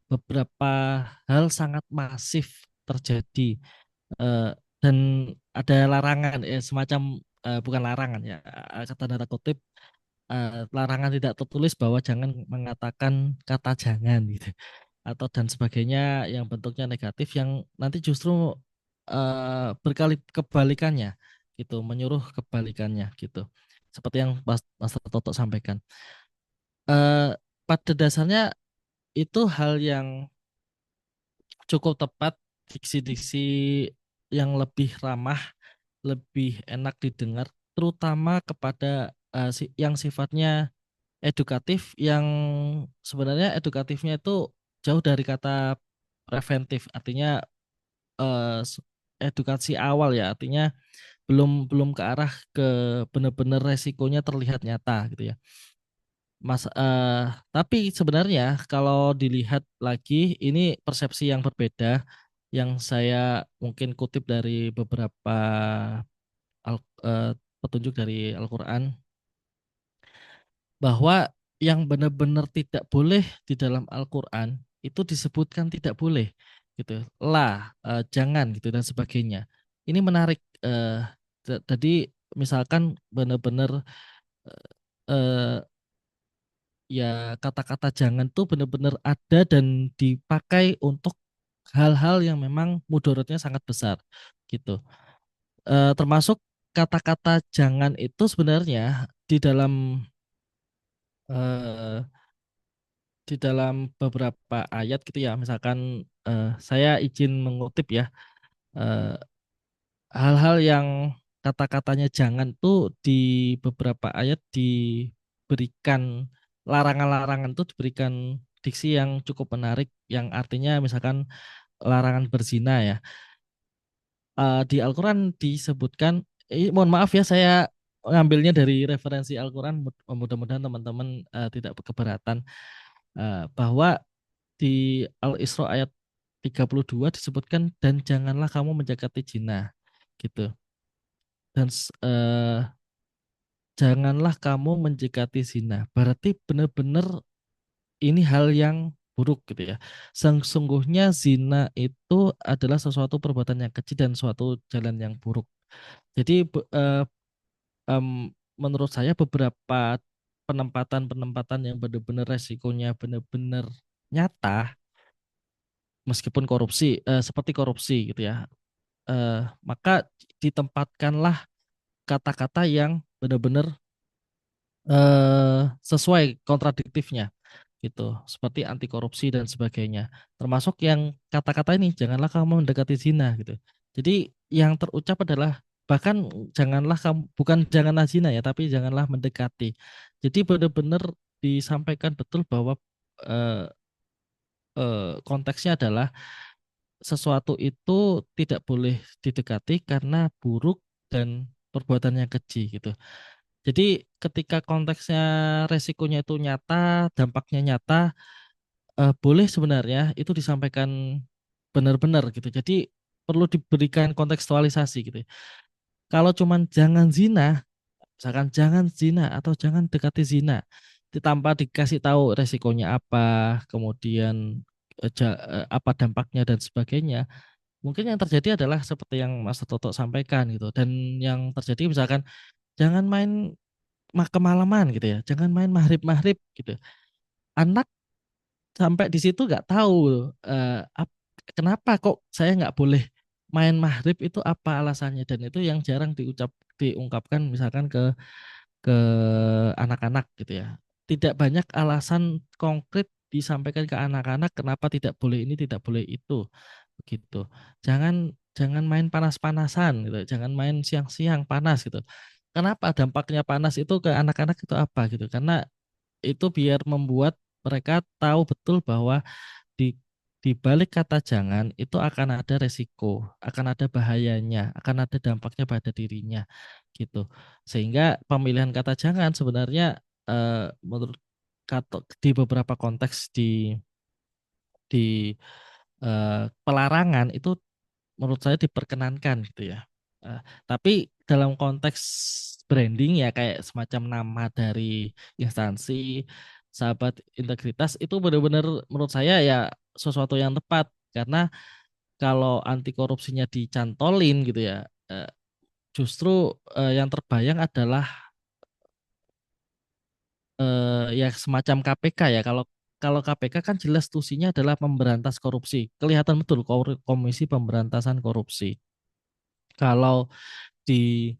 beberapa hal sangat masif terjadi. Eh, dan ada larangan semacam bukan larangan ya, kata tanda kutip, larangan tidak tertulis bahwa jangan mengatakan kata jangan gitu atau dan sebagainya yang bentuknya negatif yang nanti justru berkali kebalikannya gitu, menyuruh kebalikannya gitu, seperti yang Mas Toto sampaikan. Eh, Pada dasarnya itu hal yang cukup tepat, diksi-diksi yang lebih ramah, lebih enak didengar, terutama kepada yang sifatnya edukatif, yang sebenarnya edukatifnya itu jauh dari kata preventif, artinya eh, s- edukasi awal ya, artinya belum belum ke arah ke benar-benar resikonya terlihat nyata gitu ya. Tapi sebenarnya kalau dilihat lagi ini persepsi yang berbeda yang saya mungkin kutip dari beberapa al- eh, petunjuk dari Al-Qur'an, bahwa yang benar-benar tidak boleh di dalam Al-Qur'an itu disebutkan tidak boleh gitu. Jangan gitu dan sebagainya. Ini menarik, tadi misalkan benar-benar eh, ya kata-kata jangan tuh benar-benar ada dan dipakai untuk hal-hal yang memang mudaratnya sangat besar gitu. Termasuk kata-kata jangan itu sebenarnya eh, di dalam beberapa ayat gitu ya. Misalkan saya izin mengutip ya, eh, hal-hal yang kata-katanya jangan tuh di beberapa ayat diberikan larangan-larangan tuh, diberikan diksi yang cukup menarik, yang artinya misalkan larangan berzina ya. Di Al-Quran disebutkan, mohon maaf ya saya ngambilnya dari referensi Al-Quran, mudah-mudahan teman-teman tidak keberatan, bahwa di Al-Isra ayat 32 disebutkan, dan janganlah kamu mendekati zina gitu. Dan janganlah kamu mendekati zina. Berarti benar-benar ini hal yang buruk gitu ya. Sesungguhnya zina itu adalah sesuatu perbuatan yang kecil dan suatu jalan yang buruk. Jadi em, menurut saya beberapa penempatan-penempatan yang benar-benar resikonya benar-benar nyata, meskipun korupsi, seperti korupsi gitu ya, maka ditempatkanlah kata-kata yang benar-benar sesuai kontradiktifnya gitu, seperti anti korupsi dan sebagainya. Termasuk yang kata-kata ini, janganlah kamu mendekati zina gitu. Jadi yang terucap adalah bahkan janganlah kamu, bukan janganlah zina ya, tapi janganlah mendekati. Jadi benar-benar disampaikan betul bahwa eh, konteksnya adalah sesuatu itu tidak boleh didekati karena buruk dan perbuatannya keji gitu. Jadi ketika konteksnya resikonya itu nyata, dampaknya nyata, boleh sebenarnya itu disampaikan benar-benar gitu. Jadi perlu diberikan kontekstualisasi gitu. Kalau cuman jangan zina, misalkan jangan zina atau jangan dekati zina, tanpa dikasih tahu resikonya apa, kemudian apa dampaknya dan sebagainya, mungkin yang terjadi adalah seperti yang Mas Toto sampaikan gitu. Dan yang terjadi misalkan jangan main kemalaman gitu ya, jangan main maghrib-maghrib gitu. Anak sampai di situ nggak tahu kenapa kok saya nggak boleh main maghrib, itu apa alasannya, dan itu yang jarang diungkapkan misalkan ke anak-anak gitu ya. Tidak banyak alasan konkret disampaikan ke anak-anak kenapa tidak boleh ini, tidak boleh itu begitu. Jangan jangan main panas-panasan gitu, jangan main siang-siang panas gitu. Kenapa dampaknya panas itu ke anak-anak itu apa gitu? Karena itu biar membuat mereka tahu betul bahwa di di balik kata jangan itu akan ada resiko, akan ada bahayanya, akan ada dampaknya pada dirinya gitu. Sehingga pemilihan kata jangan sebenarnya menurut kata di beberapa konteks di pelarangan itu menurut saya diperkenankan gitu ya. Tapi dalam konteks branding ya kayak semacam nama dari instansi sahabat integritas itu benar-benar menurut saya ya sesuatu yang tepat, karena kalau anti korupsinya dicantolin gitu ya, justru yang terbayang adalah ya semacam KPK ya. Kalau kalau KPK kan jelas tusinya adalah memberantas korupsi. Kelihatan betul Komisi Pemberantasan Korupsi. Kalau di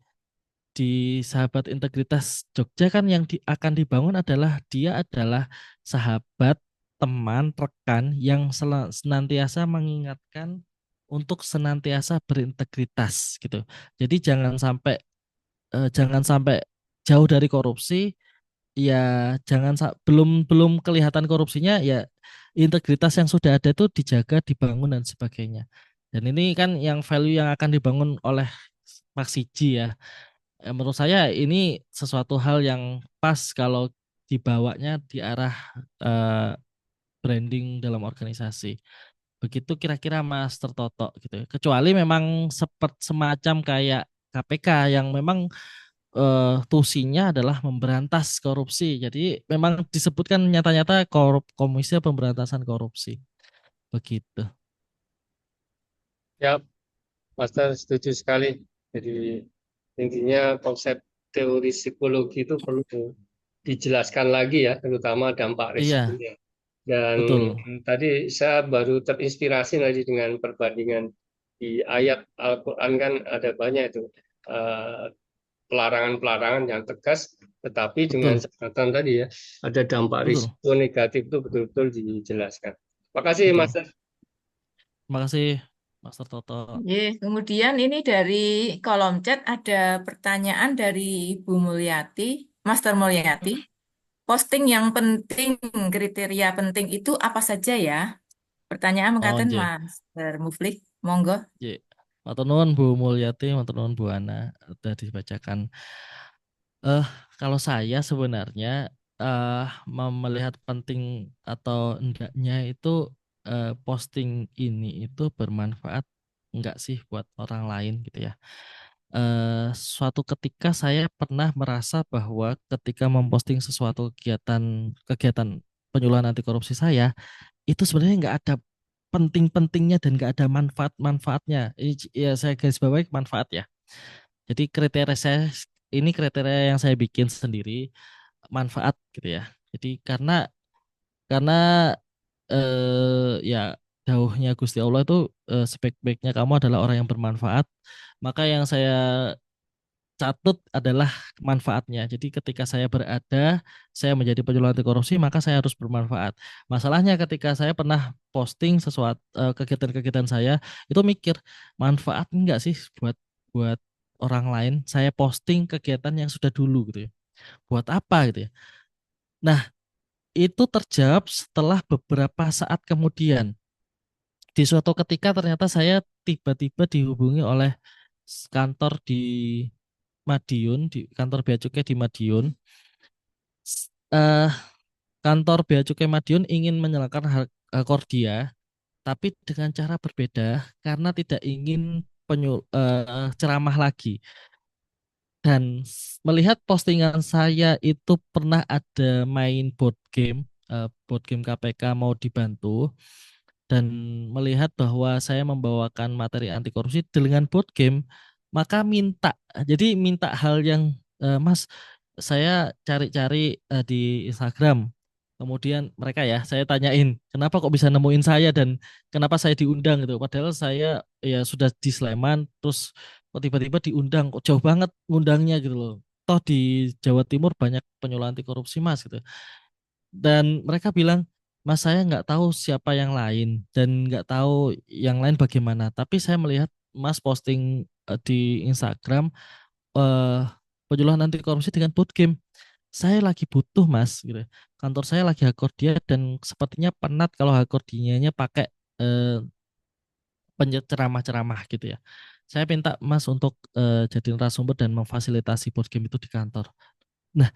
sahabat integritas Jogja kan yang akan dibangun adalah dia adalah sahabat, teman, rekan yang senantiasa mengingatkan untuk senantiasa berintegritas gitu. Jadi jangan sampai jauh dari korupsi, ya jangan belum belum kelihatan korupsinya ya integritas yang sudah ada itu dijaga, dibangun dan sebagainya. Dan ini kan yang value yang akan dibangun oleh Pak Siji ya. Menurut saya ini sesuatu hal yang pas kalau dibawanya di arah eh, branding dalam organisasi. Begitu kira-kira Mas Tertoto gitu ya. Kecuali memang semacam kayak KPK yang memang tusinya adalah memberantas korupsi. Jadi memang disebutkan nyata-nyata Komisi Pemberantasan Korupsi. Begitu. Ya, Master setuju sekali. Jadi intinya konsep teori psikologi itu perlu dijelaskan lagi ya, terutama dampak Iya, risikonya. Dan betul. tadi saya baru terinspirasi tadi dengan perbandingan di ayat Al-Quran, kan ada banyak itu eh, pelarangan-pelarangan yang tegas, tetapi dengan Betul. catatan tadi ya, ada dampak Betul. risiko negatif itu betul-betul dijelaskan. Terima kasih, Betul. Mas. Terima kasih, Master Toto. Kemudian ini dari kolom chat ada pertanyaan dari Ibu Mulyati, Master Mulyati. Posting yang penting, kriteria penting itu apa saja ya? Pertanyaan Oh, mengatakan nggih. Master Mufli, monggo. Nggih. Matur nuwun Bu Mulyati, matur nuwun Bu Ana, sudah dibacakan. Eh, kalau saya sebenarnya melihat penting atau enggaknya itu posting ini itu bermanfaat enggak sih buat orang lain gitu ya. Suatu ketika saya pernah merasa bahwa ketika memposting sesuatu kegiatan penyuluhan anti korupsi saya itu sebenarnya nggak ada penting-pentingnya dan nggak ada manfaat-manfaatnya. Ya saya garis bawahi manfaat ya. Jadi kriteria saya ini kriteria yang saya bikin sendiri. manfaat gitu ya. Jadi karena ya dawuhnya Gusti Allah itu sebaik-baiknya kamu adalah orang yang bermanfaat. Maka yang saya catut adalah manfaatnya. Jadi ketika saya berada, saya menjadi penyuluh anti korupsi, maka saya harus bermanfaat. Masalahnya ketika saya pernah posting sesuatu kegiatan-kegiatan saya, itu mikir manfaat enggak sih buat buat orang lain. Saya posting kegiatan yang sudah dulu gitu ya. Buat apa gitu ya. Nah, itu terjawab setelah beberapa saat kemudian. Di suatu ketika ternyata saya tiba-tiba dihubungi oleh kantor di Madiun, di kantor Bea Cukai di Madiun. Eh, Kantor Bea Cukai Madiun ingin menyalakan Kordia, tapi dengan cara berbeda karena tidak ingin ceramah lagi. Dan melihat postingan saya itu pernah ada main board game KPK mau dibantu, dan melihat bahwa saya membawakan materi anti korupsi dengan board game, maka minta hal yang Mas, saya cari-cari di Instagram. Kemudian mereka ya, saya tanyain, kenapa kok bisa nemuin saya dan kenapa saya diundang gitu. Padahal saya ya sudah di Sleman, terus kok tiba-tiba diundang, kok jauh banget ngundangnya gitu loh. Toh di Jawa Timur banyak penyuluh anti korupsi Mas gitu. Dan mereka bilang, Mas saya nggak tahu siapa yang lain dan nggak tahu yang lain bagaimana. Tapi saya melihat Mas posting di Instagram eh penyuluhan anti korupsi dengan boot game. Saya lagi butuh Mas gitu. Kantor saya lagi Hakordia dan sepertinya penat kalau Hakordianya pakai eh, ceramah-ceramah gitu ya. Saya minta Mas untuk jadi narasumber dan memfasilitasi board game itu di kantor. Nah,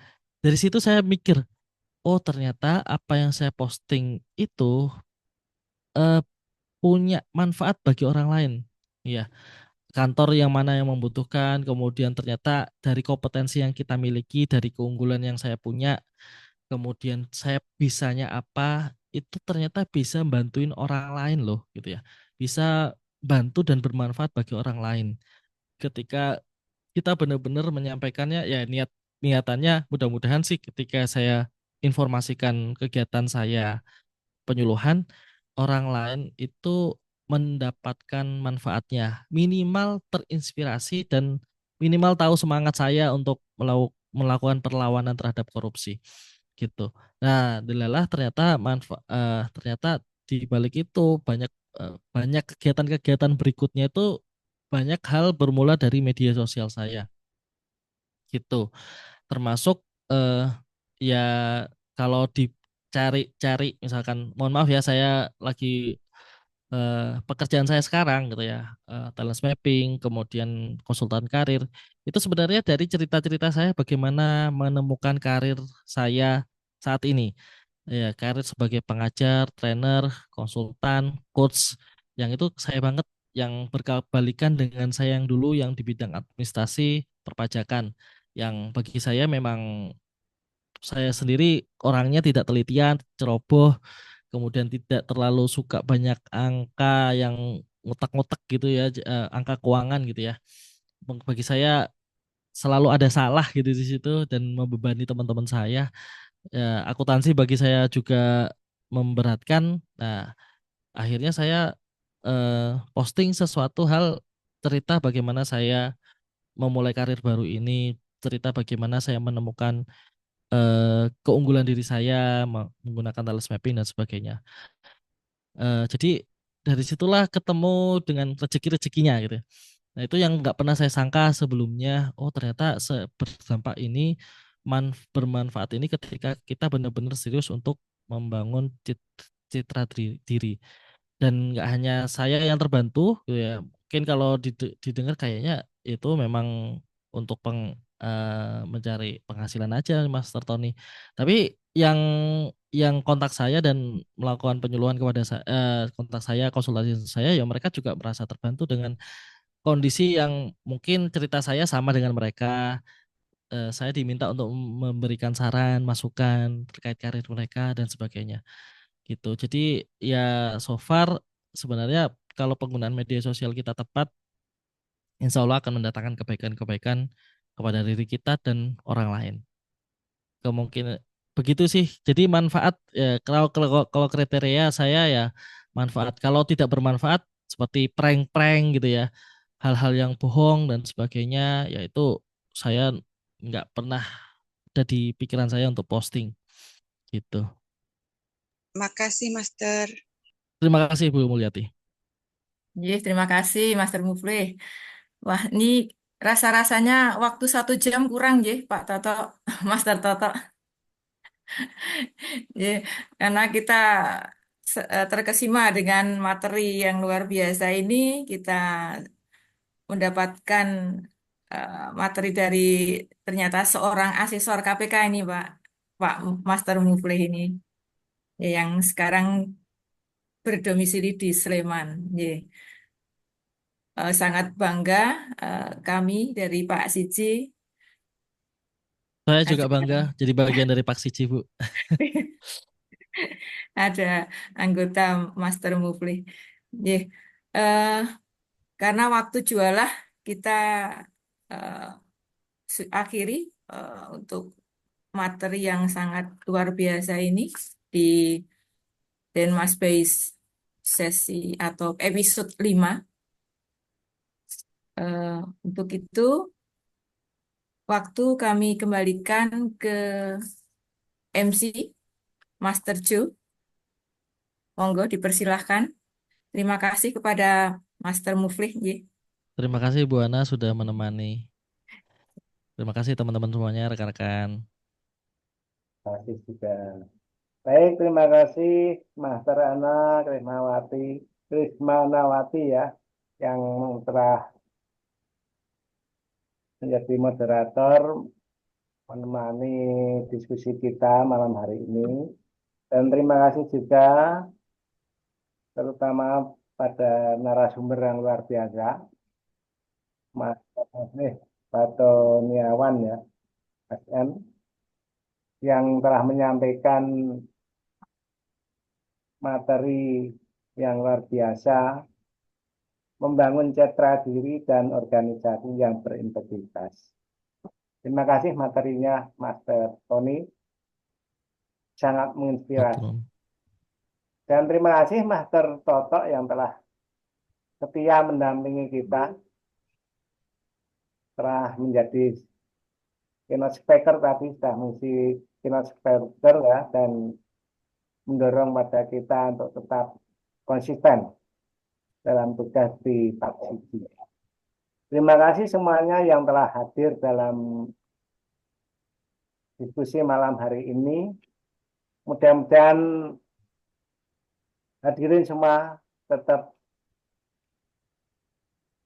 dari situ saya mikir, oh ternyata apa yang saya posting itu eh, punya manfaat bagi orang lain. Iya, kantor yang mana yang membutuhkan, kemudian ternyata dari kompetensi yang kita miliki, dari keunggulan yang saya punya, kemudian saya bisanya apa, itu ternyata bisa bantuin orang lain loh, gitu ya. Bisa bantu dan bermanfaat bagi orang lain. Ketika kita benar-benar menyampaikannya, ya niatannya mudah-mudahan sih ketika saya informasikan kegiatan saya penyuluhan, orang lain itu mendapatkan manfaatnya, minimal terinspirasi dan minimal tahu semangat saya untuk melakukan perlawanan terhadap korupsi gitu. Nah, delalah ternyata ternyata di balik itu banyak kegiatan-kegiatan berikutnya itu banyak hal bermula dari media sosial saya gitu. Termasuk eh, ya kalau dicari-cari misalkan, mohon maaf ya saya lagi pekerjaan saya sekarang gitu ya, talent mapping, kemudian konsultan karir, itu sebenarnya dari cerita-cerita saya bagaimana menemukan karir saya saat ini. Ya, karir sebagai pengajar, trainer, konsultan, coach, yang itu saya banget yang berkebalikan dengan saya yang dulu yang di bidang administrasi perpajakan, yang bagi saya memang saya sendiri orangnya tidak telitian, ceroboh, kemudian tidak terlalu suka banyak angka yang ngotak-ngotak gitu ya, angka keuangan gitu ya. Bagi saya selalu ada salah gitu di situ dan membebani teman-teman saya. Ya, akuntansi bagi saya juga memberatkan. Nah, akhirnya saya posting sesuatu hal, cerita bagaimana saya memulai karir baru ini, cerita bagaimana saya menemukan keunggulan diri saya menggunakan talent mapping dan sebagainya. Jadi dari situlah ketemu dengan rezeki-rezekinya gitu. Nah, itu yang nggak pernah saya sangka sebelumnya. Oh, ternyata berdampak ini, bermanfaat ini ketika kita benar-benar serius untuk membangun citra diri. Dan nggak hanya saya yang terbantu, gitu ya. Mungkin kalau didengar kayaknya itu memang untuk mencari penghasilan aja, Mas Tertoni. Tapi yang kontak saya dan melakukan penyuluhan kepada kontak saya, konsultasi saya, ya mereka juga merasa terbantu dengan kondisi yang mungkin cerita saya sama dengan mereka. Saya diminta untuk memberikan saran, masukan terkait karir mereka dan sebagainya gitu. Jadi ya so far sebenarnya kalau penggunaan media sosial kita tepat, insya Allah akan mendatangkan kebaikan-kebaikan kepada diri kita dan orang lain. kemungkinan begitu sih. Jadi manfaat kalau kriteria saya ya manfaat. Kalau tidak bermanfaat seperti prank-prank gitu ya, hal-hal yang bohong dan sebagainya, yaitu saya nggak pernah ada di pikiran saya untuk posting gitu. Makasih, Master. Terima kasih Bu Mulyati. Terima kasih Master Muflih. Wah, ini rasa-rasanya waktu 1 jam kurang, Pak Toto, Master Toto. Karena kita terkesima dengan materi yang luar biasa ini, kita mendapatkan materi dari ternyata seorang asesor KPK ini, Pak Master Muflih ini, yang sekarang berdomisili di Sleman. Sangat bangga kami dari Pak Siji. Saya juga bangga jadi bagian dari Pak Siji, Bu. Ada anggota Master Muflih. Eh, karena waktu jualah kita akhiri untuk materi yang sangat luar biasa ini di Denmas Base sesi atau episode 5. Untuk itu, waktu kami kembalikan ke MC Master Joe. Monggo dipersilahkan. Terima kasih kepada Master Muflih. Terima kasih Bu Ana sudah menemani. Terima kasih teman-teman semuanya, rekan-rekan. Terima kasih juga. Baik, terima kasih Master Ana Krismanawati ya, yang telah menjadi moderator menemani diskusi kita malam hari ini. Dan terima kasih juga terutama pada narasumber yang luar biasa, Mas Batoniawan ya, SM, yang telah menyampaikan materi yang luar biasa, membangun citra diri dan organisasi yang berintegritas. Terima kasih materinya Master Tony, sangat menginspirasi. Betul. Dan terima kasih Master Toto yang telah setia mendampingi kita, telah menjadi keynote speaker tadi, sudah mengisi keynote speaker ya, dan mendorong pada kita untuk tetap konsisten dalam tugas di Pak Siji. Terima kasih semuanya yang telah hadir dalam diskusi malam hari ini. Mudah-mudahan hadirin semua tetap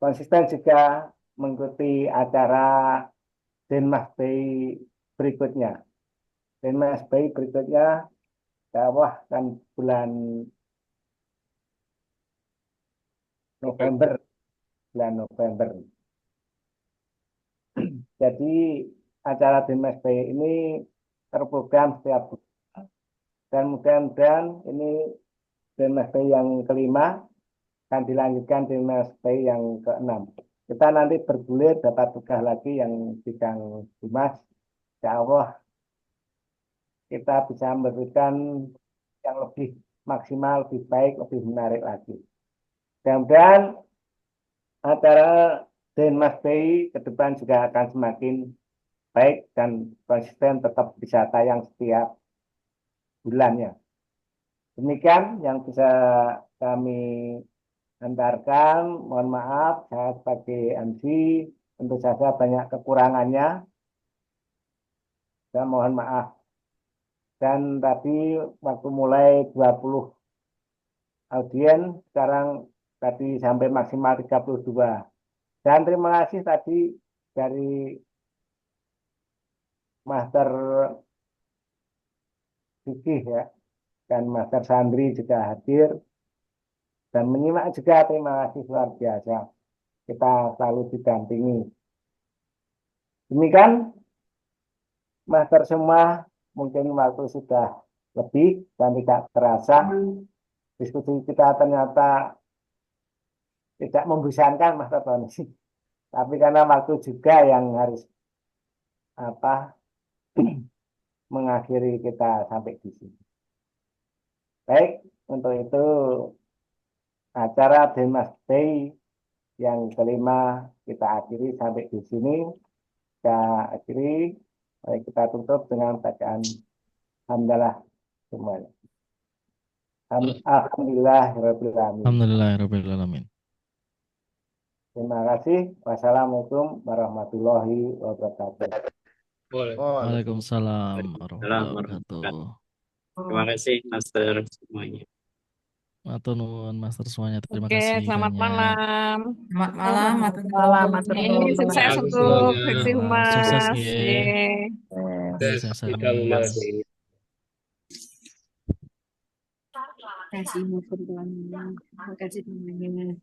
konsisten juga mengikuti acara Denmas Bay berikutnya. Denmas Bay berikutnya kan bulan November. Jadi acara Denmas Bay ini terprogram setiap bulan. Dan mudah-mudahan ini Denmas Bay yang kelima akan dilanjutkan Denmas Bay yang ke-6. Kita nanti bergulir dapat tugas lagi yang bidang Dimas. Insya Allah kita bisa memberikan yang lebih maksimal, lebih baik, lebih menarik lagi. Mudah-mudahan acara Denmas Bay ke depan juga akan semakin baik dan konsisten, tetap bisa tayang setiap bulannya. Demikian yang bisa kami antarkan. Mohon maaf, saya sebagai MC tentu saja banyak kekurangannya. Saya mohon maaf. Dan tadi waktu mulai 20 audien, sekarang tadi sampai maksimal 32. Dan terima kasih tadi dari Master Fikih ya, dan Master Sandri juga hadir dan menyimak juga. Terima kasih luar biasa. Kita selalu didampingi. Demikian, Master semua, mungkin waktu sudah lebih dan tidak terasa. Diskusi kita ternyata tidak membosankan Master Tony. Tapi karena waktu juga yang harus mengakhiri kita sampai di sini. Baik, untuk itu acara Demas Day yang kelima kita akhiri sampai di sini. Kita akhiri, mari kita tutup dengan bacaan hamdalah semuanya. Alhamdulillahirabbil alamin. Alhamdulillahirrahmanirrahim. Terima kasih. Wassalamualaikum warahmatullahi wabarakatuh. Boleh. Waalaikumsalam Waalaikumsalam warahmatullahi warahmatullahi wabarakatuh. Terima kasih Master semuanya. Matur nuwun Master semuanya. Terima Oke, kasih selamat banyak. malam. Selamat malam, Selamat atur malam, nuwun. atur Ini nuwun. sukses Bagus untuk semuanya. Seksi Sukses Humas. nggih. Yeay. Tes Sukses kita Mas. Terima kasih Master Terima kasih semuanya.